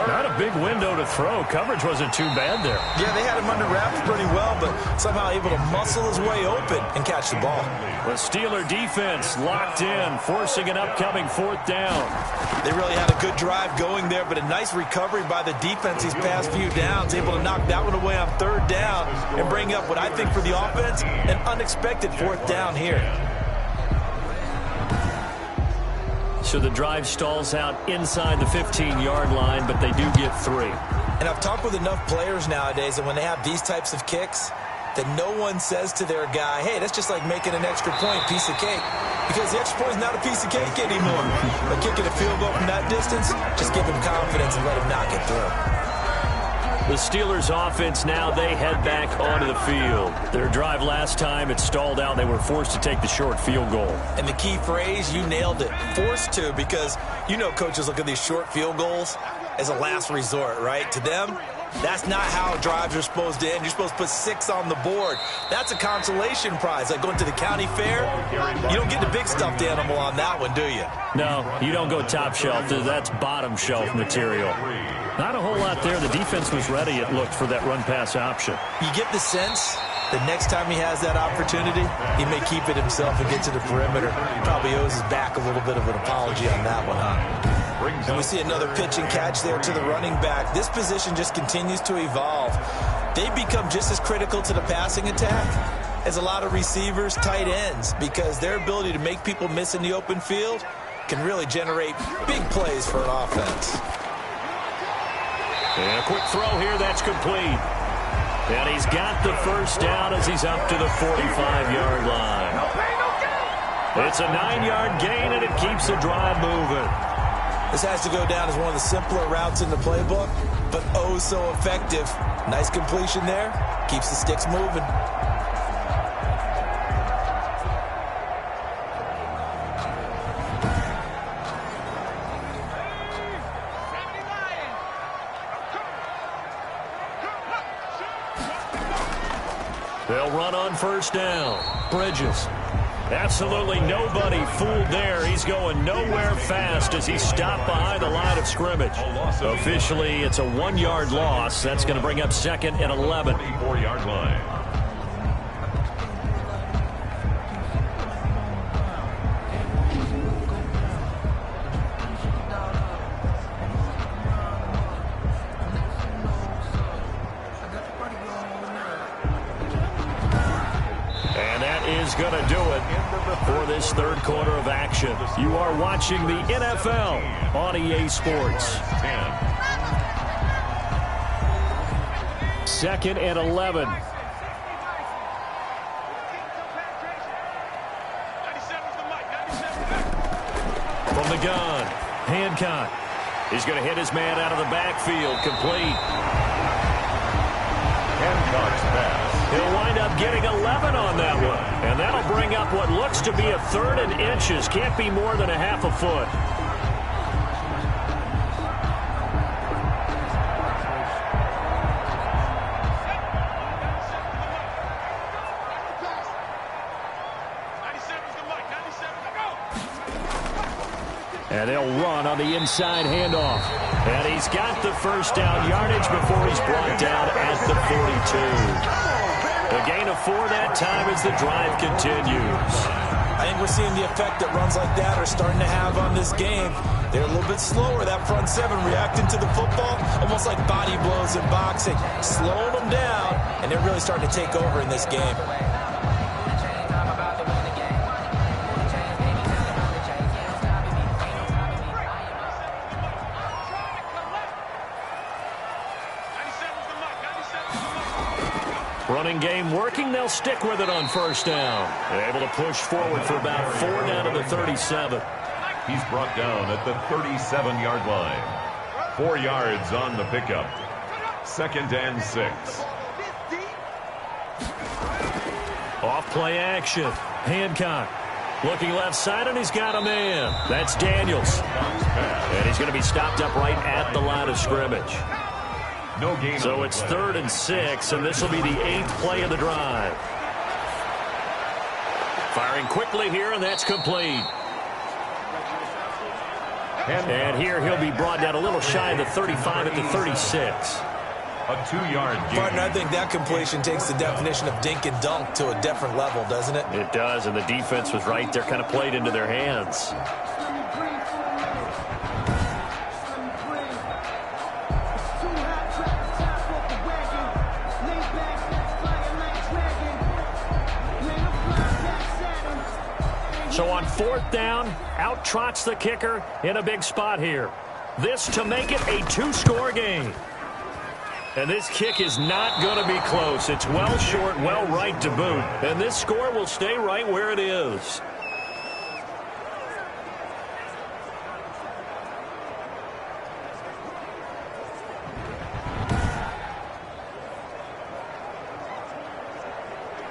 Not a big window to throw. Coverage wasn't too bad there. Yeah, they had him under wraps pretty well, but somehow able to muscle his way open and catch the ball. The Steeler defense locked in, forcing an upcoming 4th down. They really had a good drive going there, but a nice recovery by the defense these past few downs, able to knock that one away on 3rd down and bring up what I think for the offense, an unexpected 4th down here. So the drive stalls out inside the 15-yard line, but they do get 3. And I've talked with enough players nowadays that when they have these types of kicks, that no one says to their guy, hey, that's just like making an extra point, piece of cake. Because the extra point is not a piece of cake anymore. But kicking a field goal from that distance, just give him confidence and let him knock it through. The Steelers offense now, they head back onto the field. Their drive last time, it stalled out. They were forced to take the short field goal. And the key phrase, you nailed it, forced to, because you know coaches look at these short field goals as a last resort, right? To them, that's not how drives are supposed to end. You're supposed to put 6 on the board. That's a consolation prize. Like going to the county fair, you don't get the big stuffed animal on that one, do you? No, you don't go top shelf. That's bottom shelf material. Not a whole lot there. The defense was ready, it looked, for that run-pass option. You get the sense that next time he has that opportunity, he may keep it himself and get to the perimeter. He probably owes his back a little bit of an apology on that one, huh? And we see another pitch and catch there to the running back. This position just continues to evolve. They become just as critical to the passing attack as a lot of receivers, tight ends, because their ability to make people miss in the open field can really generate big plays for an offense. And a quick throw here, that's complete. And he's got the 1st down as he's up to the 45-yard line. It's a 9-yard gain, and it keeps the drive moving. This has to go down as one of the simpler routes in the playbook, but oh so effective. Nice completion there. Keeps the sticks moving. They'll run on 1st down. Bridges. Absolutely nobody fooled there. He's going nowhere fast as he's stopped behind the line of scrimmage. Officially, it's a 1-yard loss. That's going to bring up 2nd and 11. 4-yard line. Going to do it for this 3rd quarter of action. You are watching the NFL on EA Sports. 2nd and 11. From the gun, Hancock. He's going to hit his man out of the backfield. Complete. Hancock's pass. He'll wind up getting 11 on that one. And that'll bring up what looks to be a 3rd and inches. Can't be more than a half a foot. And they'll run on the inside handoff. And he's got the 1st down yardage before he's brought down at the 42. A gain of 4 that time as the drive continues. I think we're seeing the effect that runs like that are starting to have on this game. They're a little bit slower, that front 7, reacting to the football, almost like body blows in boxing, slowing them down, and they're really starting to take over in this game. Running game working. They'll stick with it on 1st down. They're able to push forward for about 4 down to the 37. He's brought down at the 37-yard line. 4 yards on the pickup. 2nd and 6. Off play action. Hancock looking left side, and he's got a man. That's Daniels. And he's going to be stopped up right at the line of scrimmage. No gain. So it's 3rd and 6, and this will be the 8th play of the drive. Firing quickly here, and that's complete. And here he'll be brought down a little shy of the 35 at the 36. A 2-yard gain. Partner, I think that completion takes the definition of dink and dunk to a different level, doesn't it? It does, and the defense was right there, kind of played into their hands. So on 4th down, out trots the kicker in a big spot here. This to make it a 2-score game. And this kick is not going to be close. It's well short, well right to boot. And this score will stay right where it is.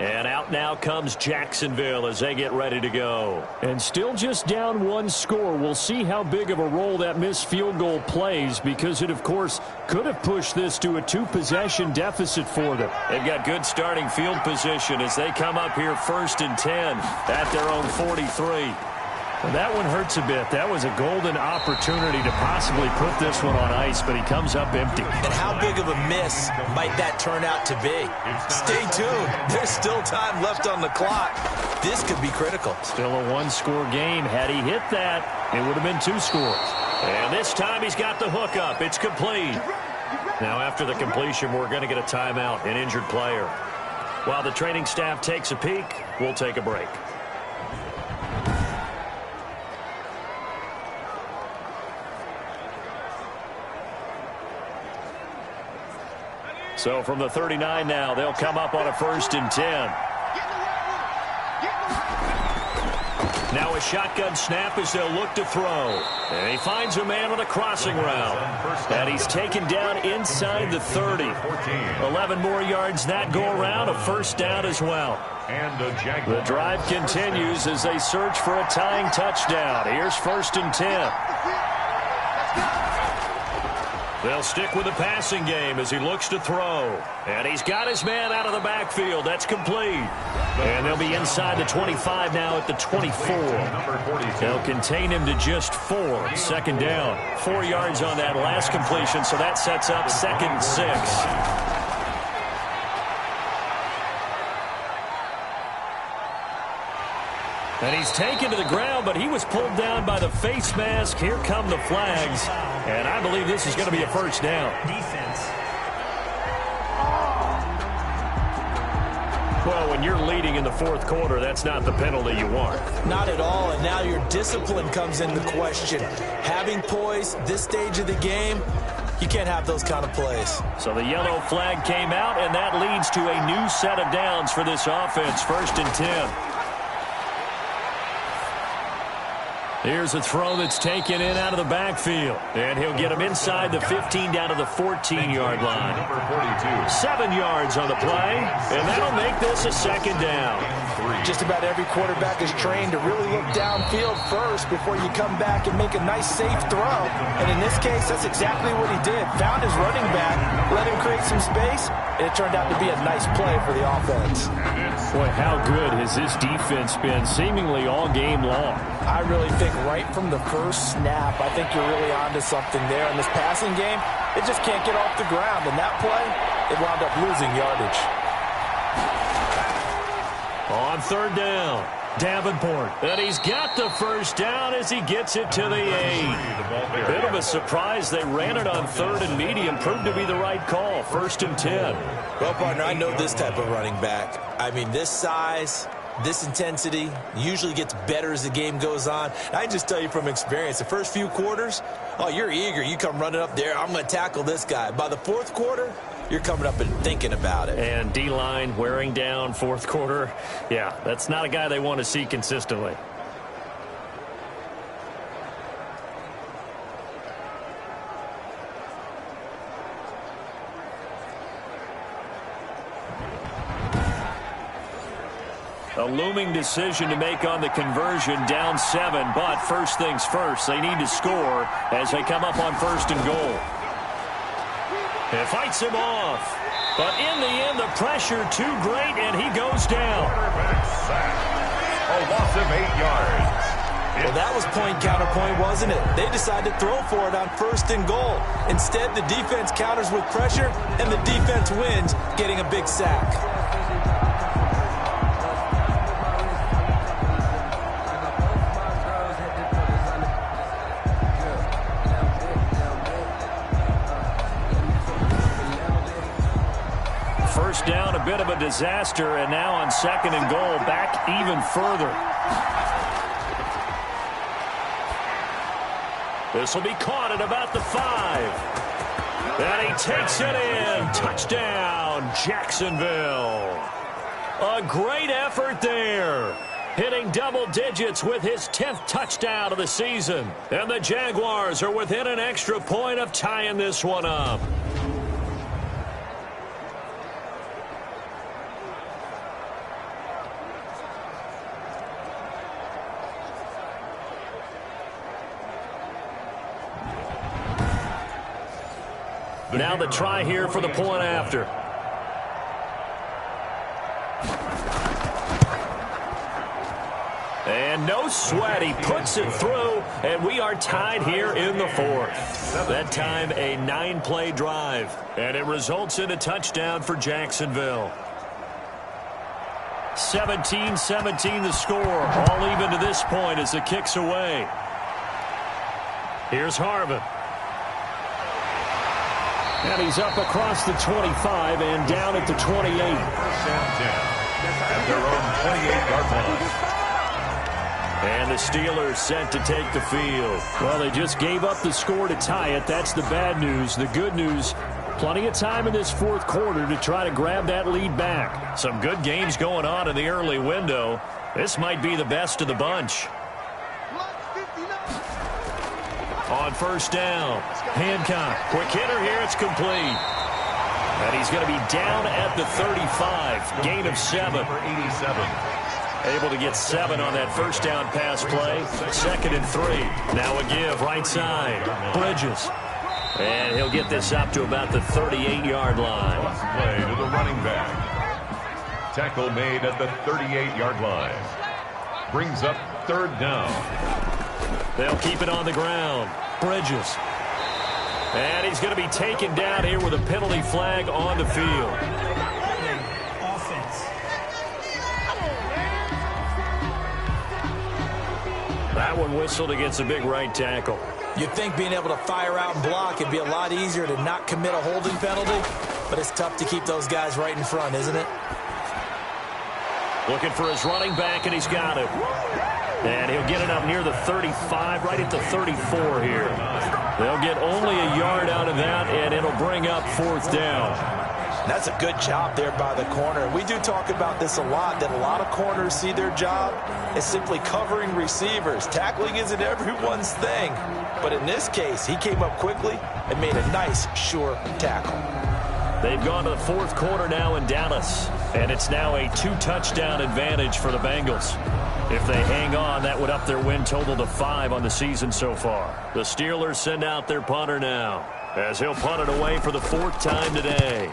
And out now comes Jacksonville as they get ready to go. And still just down 1 score. We'll see how big of a role that missed field goal plays, because it, of course, could have pushed this to a 2-possession deficit for them. They've got good starting field position as they come up here 1st and 10 at their own 43. Well, that one hurts a bit. That was a golden opportunity to possibly put this one on ice, but he comes up empty. And how big of a miss might that turn out to be? Stay tuned. There's still time left on the clock. This could be critical. Still a 1-score game. Had he hit that, it would have been 2 scores. And this time he's got the hook up. It's complete. Now after the completion, we're going to get a timeout, an injured player. While the training staff takes a peek, we'll take a break. So from the 39 now, they'll come up on a 1st and 10. Now a shotgun snap as they'll look to throw. And he finds a man on a crossing route. And he's taken down inside the 30. 11 more yards that go around, a 1st down as well. And the drive continues as they search for a tying touchdown. Here's 1st and 10. They'll stick with the passing game as he looks to throw. And he's got his man out of the backfield. That's complete. And they'll be inside the 25 now at the 24. They'll contain him to just 4. 2nd down. 4 yards on that last completion, so that sets up 2nd and 6. And he's taken to the ground, but he was pulled down by the face mask. Here come the flags. And I believe this is going to be a 1st down. Defense. Well, when you're leading in the 4th quarter, that's not the penalty you want. Not at all, and now your discipline comes into question. Having poise this stage of the game, you can't have those kind of plays. So the yellow flag came out, and that leads to a new set of downs for this offense. 1st and 10. Here's a throw that's taken in out of the backfield. And he'll get him inside the 15 down to the 14-yard line. 7 yards on the play, and that'll make this a 2nd down. Just about every quarterback is trained to really look downfield first before you come back and make a nice, safe throw. And in this case, that's exactly what he did. Found his running back, let him create some space, and it turned out to be a nice play for the offense. Boy, how good has this defense been seemingly all game long? I really think right from the first snap, I think you're really onto something there. In this passing game, it just can't get off the ground. And that play, it wound up losing yardage. On 3rd down, Davenport. And he's got the 1st down as he gets it to the 8. Bit of a surprise. They ran it on 3rd and medium. Proved to be the right call. 1st and 10. Well, partner, I know this type of running back. I mean, this size, this intensity usually gets better as the game goes on. I just tell you from experience, the first few quarters, oh, you're eager. You come running up there, I'm going to tackle this guy. By the 4th quarter, you're coming up and thinking about it. And D-line wearing down 4th quarter. Yeah, that's not a guy they want to see consistently. A looming decision to make on the conversion, down 7. But first things first, they need to score as they come up on 1st and goal. It fights him off. But in the end, the pressure too great, and he goes down. A loss of 8 yards. Well, that was point counterpoint, wasn't it? They decided to throw for it on 1st and goal. Instead, the defense counters with pressure, and the defense wins, getting a big sack. First down, a bit of a disaster, and now on 2nd and goal, back even further. This will be caught at about the 5. And he takes it in. Touchdown, Jacksonville. A great effort there. Hitting double digits with his 10th touchdown of the season. And the Jaguars are within an extra point of tying this one up. Now the try here for the point after. And no sweat. He puts it through, and we are tied here in the 4th. That time a 9-play drive, and it results in a touchdown for Jacksonville. 17-17 the score. All even to this point as the kick's away. Here's Harvin. And he's up across the 25 and down at the 28. At their own 28-yard line. And the Steelers set to take the field. Well, they just gave up the score to tie it. That's the bad news. The good news, plenty of time in this 4th quarter to try to grab that lead back. Some good games going on in the early window. This might be the best of the bunch. On 1st down, Hancock, quick hitter here, it's complete. And he's going to be down at the 35, gain of 7. Number 87. Able to get 7 on that 1st down pass play. 2nd and 3. Now a give, right side, Bridges. And he'll get this up to about the 38-yard line. Play to the running back. Tackle made at the 38-yard line. Brings up 3rd down. They'll keep it on the ground. Bridges. And he's going to be taken down here with a penalty flag on the field. That one whistled against a big right tackle. You'd think being able to fire out and block it'd be a lot easier to not commit a holding penalty, but it's tough to keep those guys right in front, isn't it? Looking for his running back, and he's got it. And he'll get it up near the 35, right at the 34 here. They'll get only a yard out of that, and it'll bring up 4th down. That's a good job there by the corner. We do talk about this a lot, that a lot of corners see their job as simply covering receivers. Tackling isn't everyone's thing. But in this case, he came up quickly and made a nice, sure tackle. They've gone to the 4th quarter now in Dallas, and it's now a 2-touchdown advantage for the Bengals. If they hang on, that would up their win total to 5 on the season so far. The Steelers send out their punter now, as he'll punt it away for the 4th time today.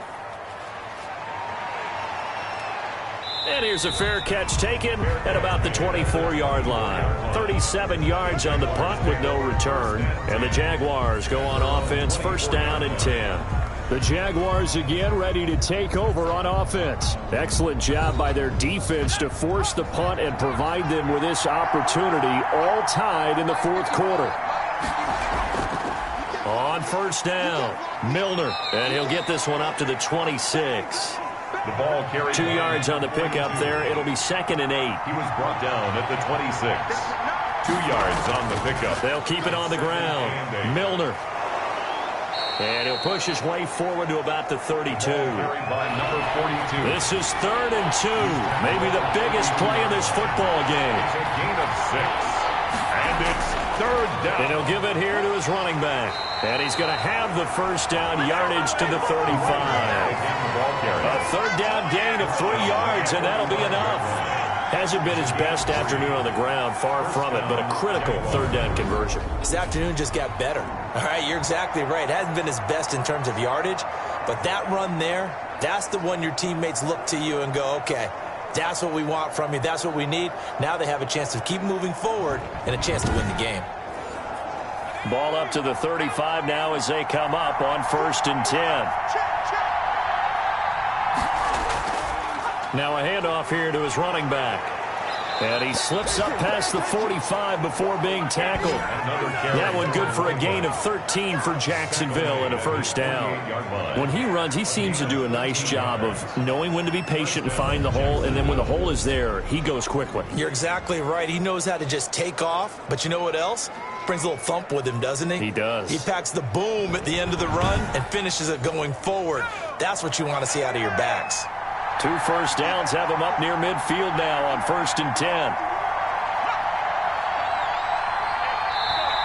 And here's a fair catch taken at about the 24-yard line. 37 yards on the punt with no return. And the Jaguars go on offense, 1st down and 10. The Jaguars again ready to take over on offense. Excellent job by their defense to force the punt and provide them with this opportunity, all tied in the 4th quarter. On 1st down, Milner, and he'll get this one up to the 26. The ball carried 2 yards on the pickup there. It'll be 2nd and 8. He was brought down at the 26. 2 yards on the pickup. They'll keep it on the ground. Milner. And he'll push his way forward to about the 32. By number 42. This is 3rd and 2. Maybe the biggest play in this football game. It's a gain of 6. And it's 3rd down. And he'll give it here to his running back. And he's going to have the 1st down yardage to the 35. A 3rd down gain of 3 yards, and that'll be enough. Hasn't been his best afternoon on the ground, far from it, but a critical 3rd down conversion. His afternoon just got better. All right, you're exactly right. Hasn't been his best in terms of yardage, but that run there, that's the one your teammates look to you and go, okay, That's what we want from you. That's what we need. Now they have a chance to keep moving forward and a chance to win the game. Ball up to the 35 now as they come up on 1st and 10. Now a handoff here to his running back. And he slips up past the 45 before being tackled. That one good for a gain of 13 for Jacksonville and a 1st down. When he runs, he seems to do a nice job of knowing when to be patient and find the hole, and then when the hole is there, he goes quickly. You're exactly right. He knows how to just take off, but you know what else? Brings a little thump with him, doesn't he? He does. He packs the boom at the end of the run and finishes it going forward. That's what you want to see out of your backs. 2 first downs have him up near midfield now on 1st and 10.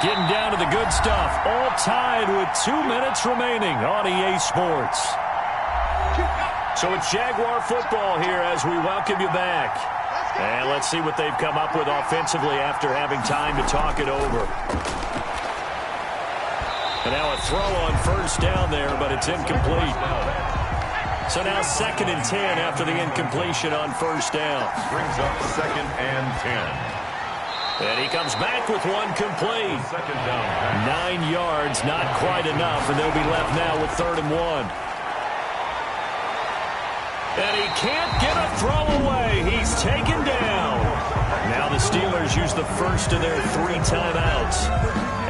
Getting down to the good stuff. All tied with 2 minutes remaining on EA Sports. So it's Jaguar football here as we welcome you back. And let's see what they've come up with offensively after having time to talk it over. And now a throw on 1st down there, but it's incomplete. So now 2nd and 10 after the incompletion on 1st down. Brings up 2nd and 10. And he comes back with one complete. 2nd down. 9 yards, not quite enough, and they'll be left now with 3rd and 1. And he can't get a throw away. He's taken down. Now the Steelers use the first of their 3 timeouts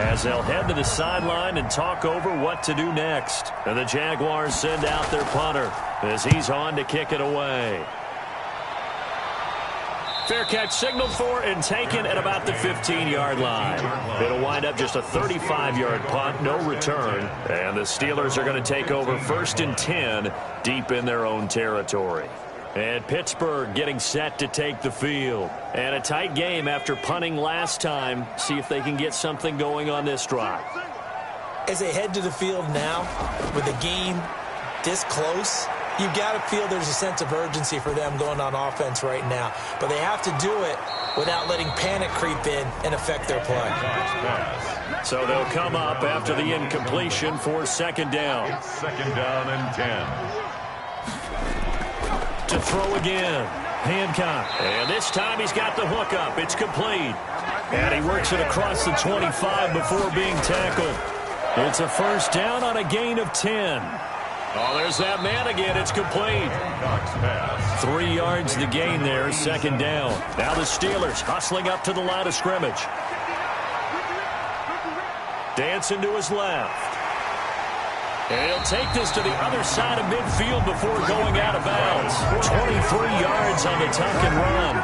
as they'll head to the sideline and talk over what to do next. And the Jaguars send out their punter as he's on to kick it away. Fair catch signaled for and taken at about the 15-yard line. It'll wind up just a 35-yard punt, no return. And the Steelers are going to take over 1st and 10 deep in their own territory. And Pittsburgh getting set to take the field. And a tight game after punting last time. See if they can get something going on this drive. As they head to the field now, with the game this close, you've got to feel there's a sense of urgency for them going on offense right now. But they have to do it without letting panic creep in and affect their play. So they'll come up after the incompletion for 2nd down. It's 2nd down and 10. To throw again. Hancock. And this time he's got the hook up. It's complete. And he works it across the 25 before being tackled. It's a 1st down on a gain of 10. Oh, there's that man again. It's complete. 3 yards the gain there. 2nd down. Now the Steelers hustling up to the line of scrimmage. Dancing to his left. And he'll take this to the other side of midfield before going out of bounds. 23 yards on the tuck and run.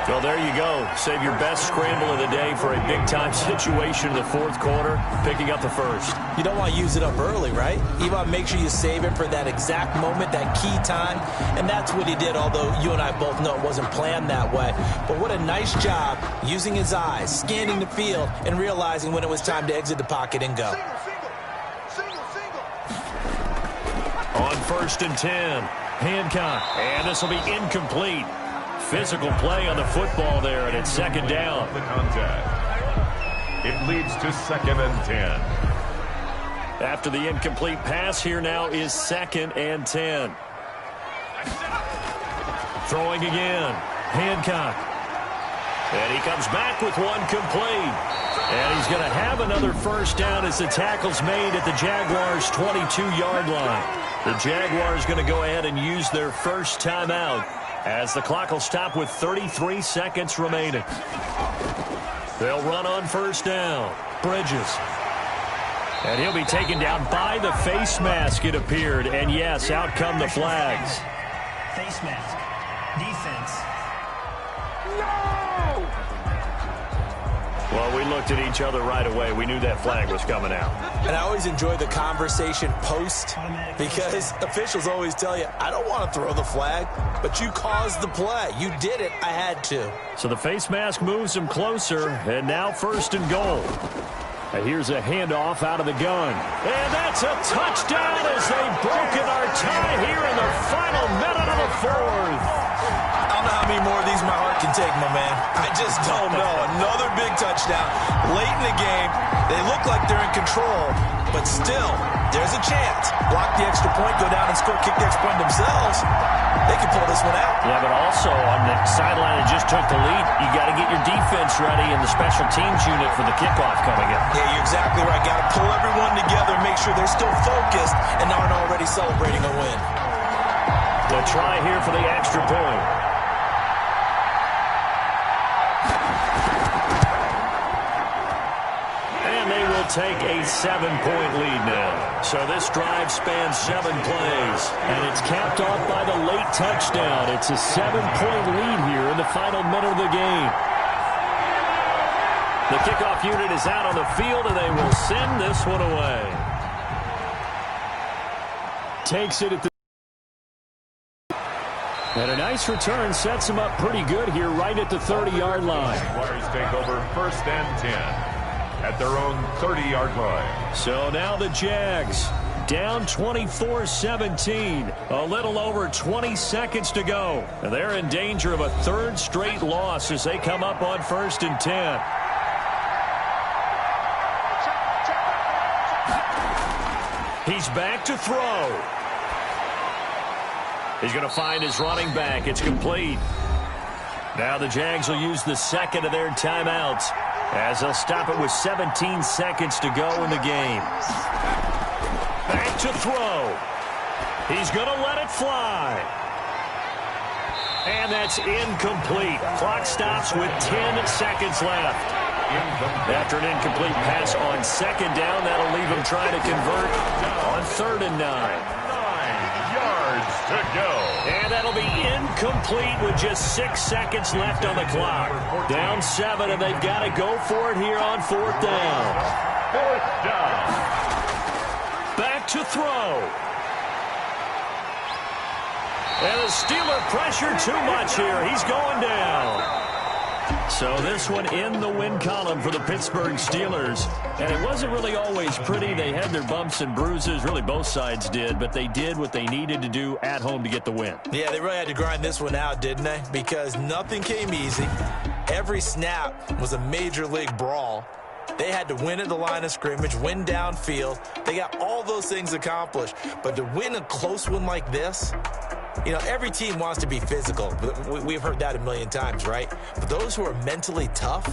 Well, there you go. Save your best scramble of the day for a big-time situation in the 4th quarter, picking up the 1st. You don't want to use it up early, right? You want to make sure you save it for that exact moment, that key time. And that's what he did, although you and I both know it wasn't planned that way. But what a nice job using his eyes, scanning the field, and realizing when it was time to exit the pocket and go. On 1st and 10, Hancock. And this will be incomplete. Physical play on the football there, and it's 2nd down. The contact. It leads to 2nd and 10. After the incomplete pass, here now is 2nd and 10. Throwing again. Hancock. And he comes back with one complete. And he's going to have another 1st down as the tackle's made at the Jaguars' 22-yard line. The Jaguars going to go ahead and use their 1st timeout as the clock will stop with 33 seconds remaining. They'll run on 1st down. Bridges. And he'll be taken down by the face mask, it appeared. And yes, out come the flags. Face mask. Defense. Well, we looked at each other right away. We knew that flag was coming out. And I always enjoy the conversation post because officials always tell you, I don't want to throw the flag, but you caused the play. You did it. I had to. So the face mask moves him closer, and now 1st and goal. And here's a handoff out of the gun. And that's a touchdown as they've broken our tie here in the final minute of the 4th. I don't know how many more of these my heart can take, my man. I just don't know. Another big touchdown late in the game. They look like they're in control, but still, There's a chance. Block the extra point, go down and score, kick the extra point themselves. They can pull this one out. Yeah, but also on the sideline that just took the lead, you got to get your defense ready in the special teams unit for the kickoff coming up. Yeah, you're exactly right. Got to pull everyone together, make sure they're still focused and aren't already celebrating a win. They'll try here for the extra point. Take a 7-point lead now. So this drive spans 7 plays, and it's capped off by the late touchdown. It's a 7-point lead here in the final minute of the game. The kickoff unit is out on the field, and they will send this one away. Takes it at the... And a nice return sets him up pretty good here right at the 30-yard line. Jaguars take over 1st and 10. At their own 30-yard line. So now the Jags down 24-17. A little over 20 seconds to go. And they're in danger of a 3rd straight loss as they come up on 1st and 10. He's back to throw. He's going to find his running back. It's complete. Now the Jags will use the 2nd of their timeouts, as they'll stop it with 17 seconds to go in the game. Back to throw. He's going to let it fly. And that's incomplete. Clock stops with 10 seconds left. After an incomplete pass on 2nd down, that'll leave him trying to convert on 3rd and 9. 9 yards to go. And that'll be incomplete with just 6 seconds left on the clock. Down 7, and they've got to go for it here on 4th down. 4th down. Back to throw. And the Steeler pressure too much here. He's going down. So this one in the win column for the Pittsburgh Steelers. And it wasn't really always pretty. They had their bumps and bruises. Really, both sides did. But they did what they needed to do at home to get the win. Yeah, they really had to grind this one out, didn't they? Because nothing came easy. Every snap was a major league brawl. They had to win at the line of scrimmage, win downfield. They got all those things accomplished. But to win a close one like this, you know, every team wants to be physical. We've heard that a million times, right? But those who are mentally tough,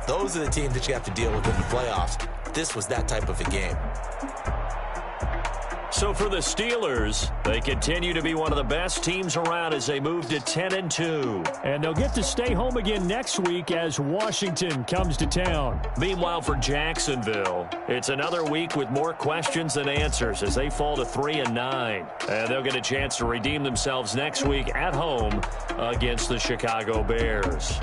those are the teams that you have to deal with in the playoffs. This was that type of a game. So for the Steelers, they continue to be one of the best teams around as they move to 10-2. And they'll get to stay home again next week as Washington comes to town. Meanwhile, for Jacksonville, it's another week with more questions than answers as they fall to 3-9. And they'll get a chance to redeem themselves next week at home against the Chicago Bears.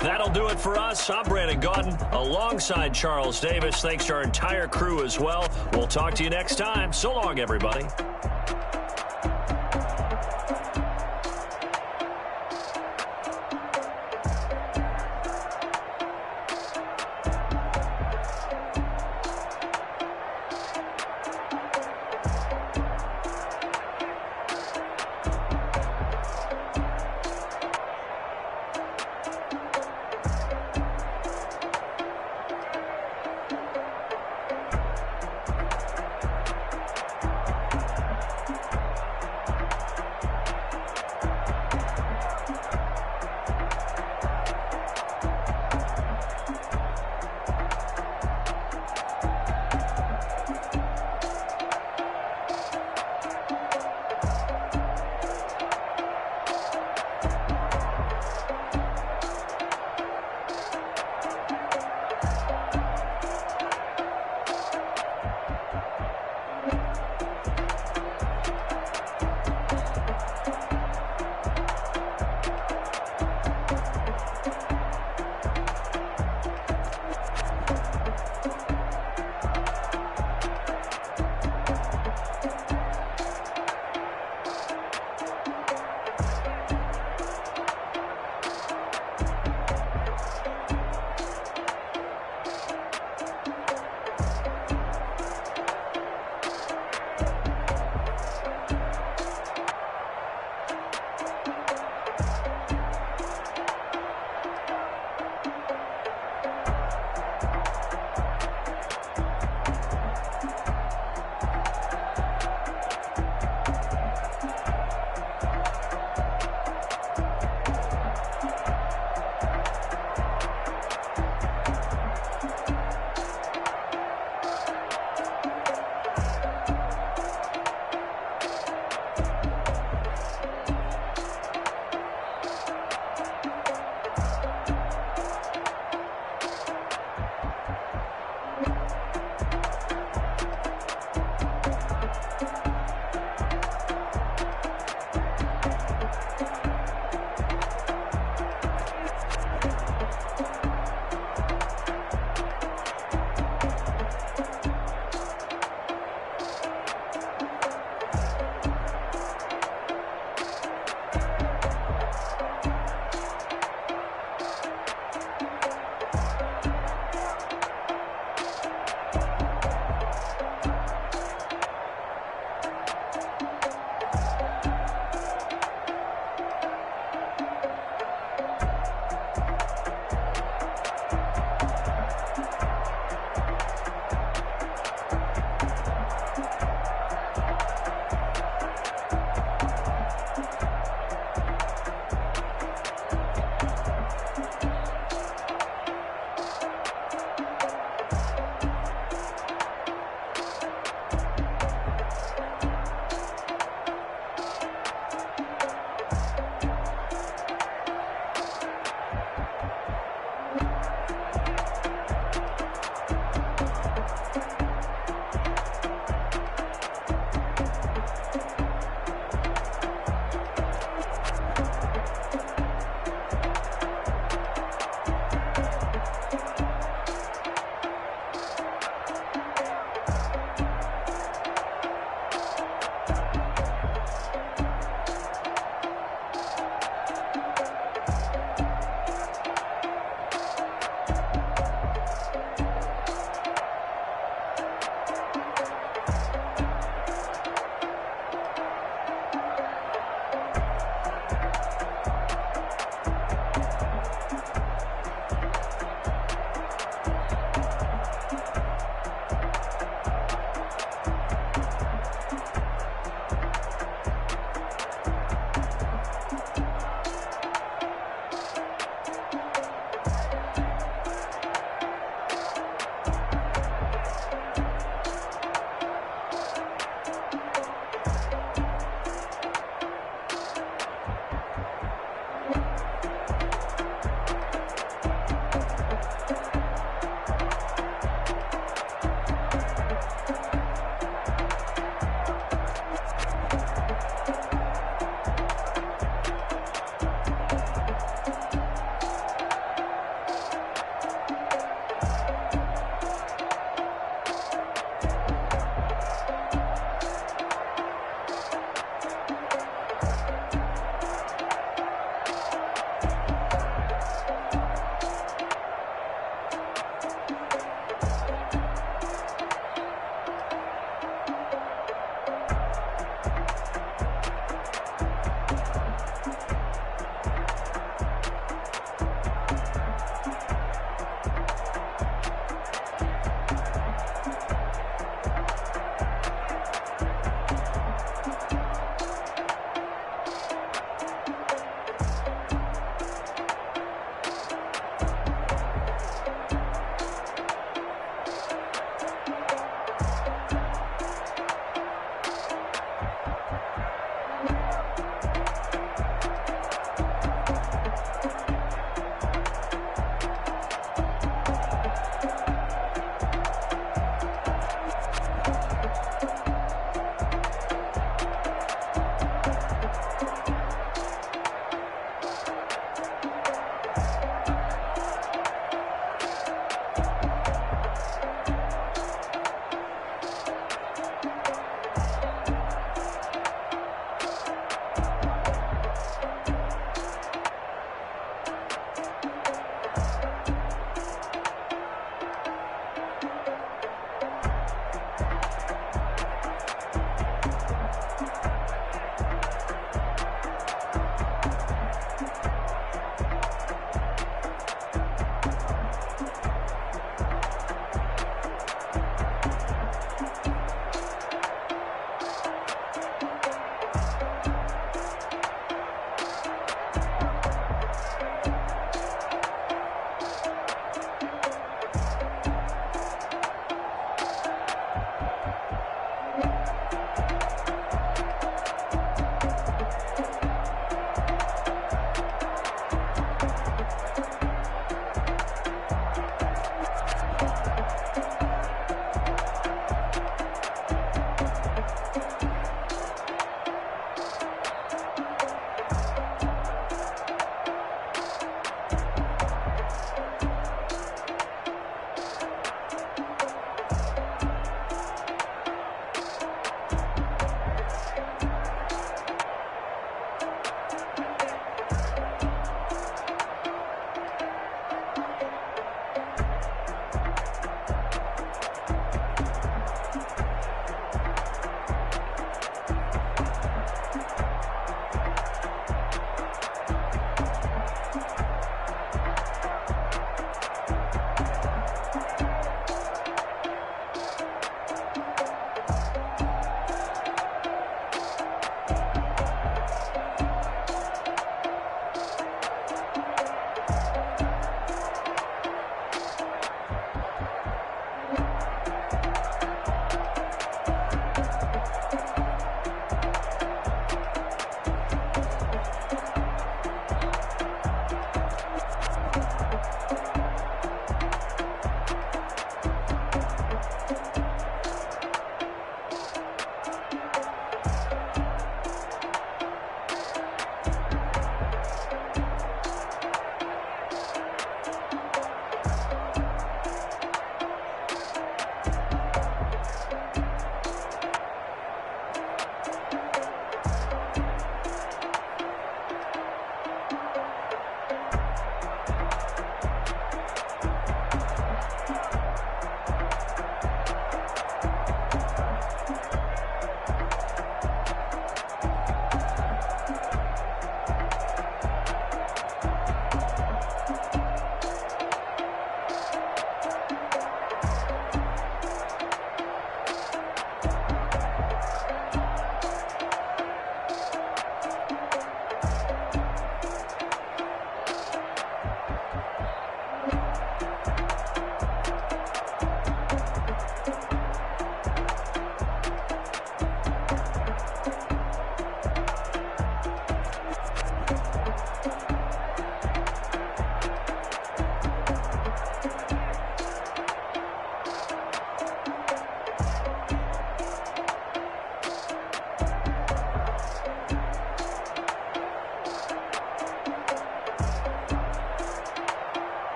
That'll do it for us. I'm Brandon Gaudin alongside Charles Davis. Thanks to our entire crew as well. We'll talk to you next time. So long, everybody.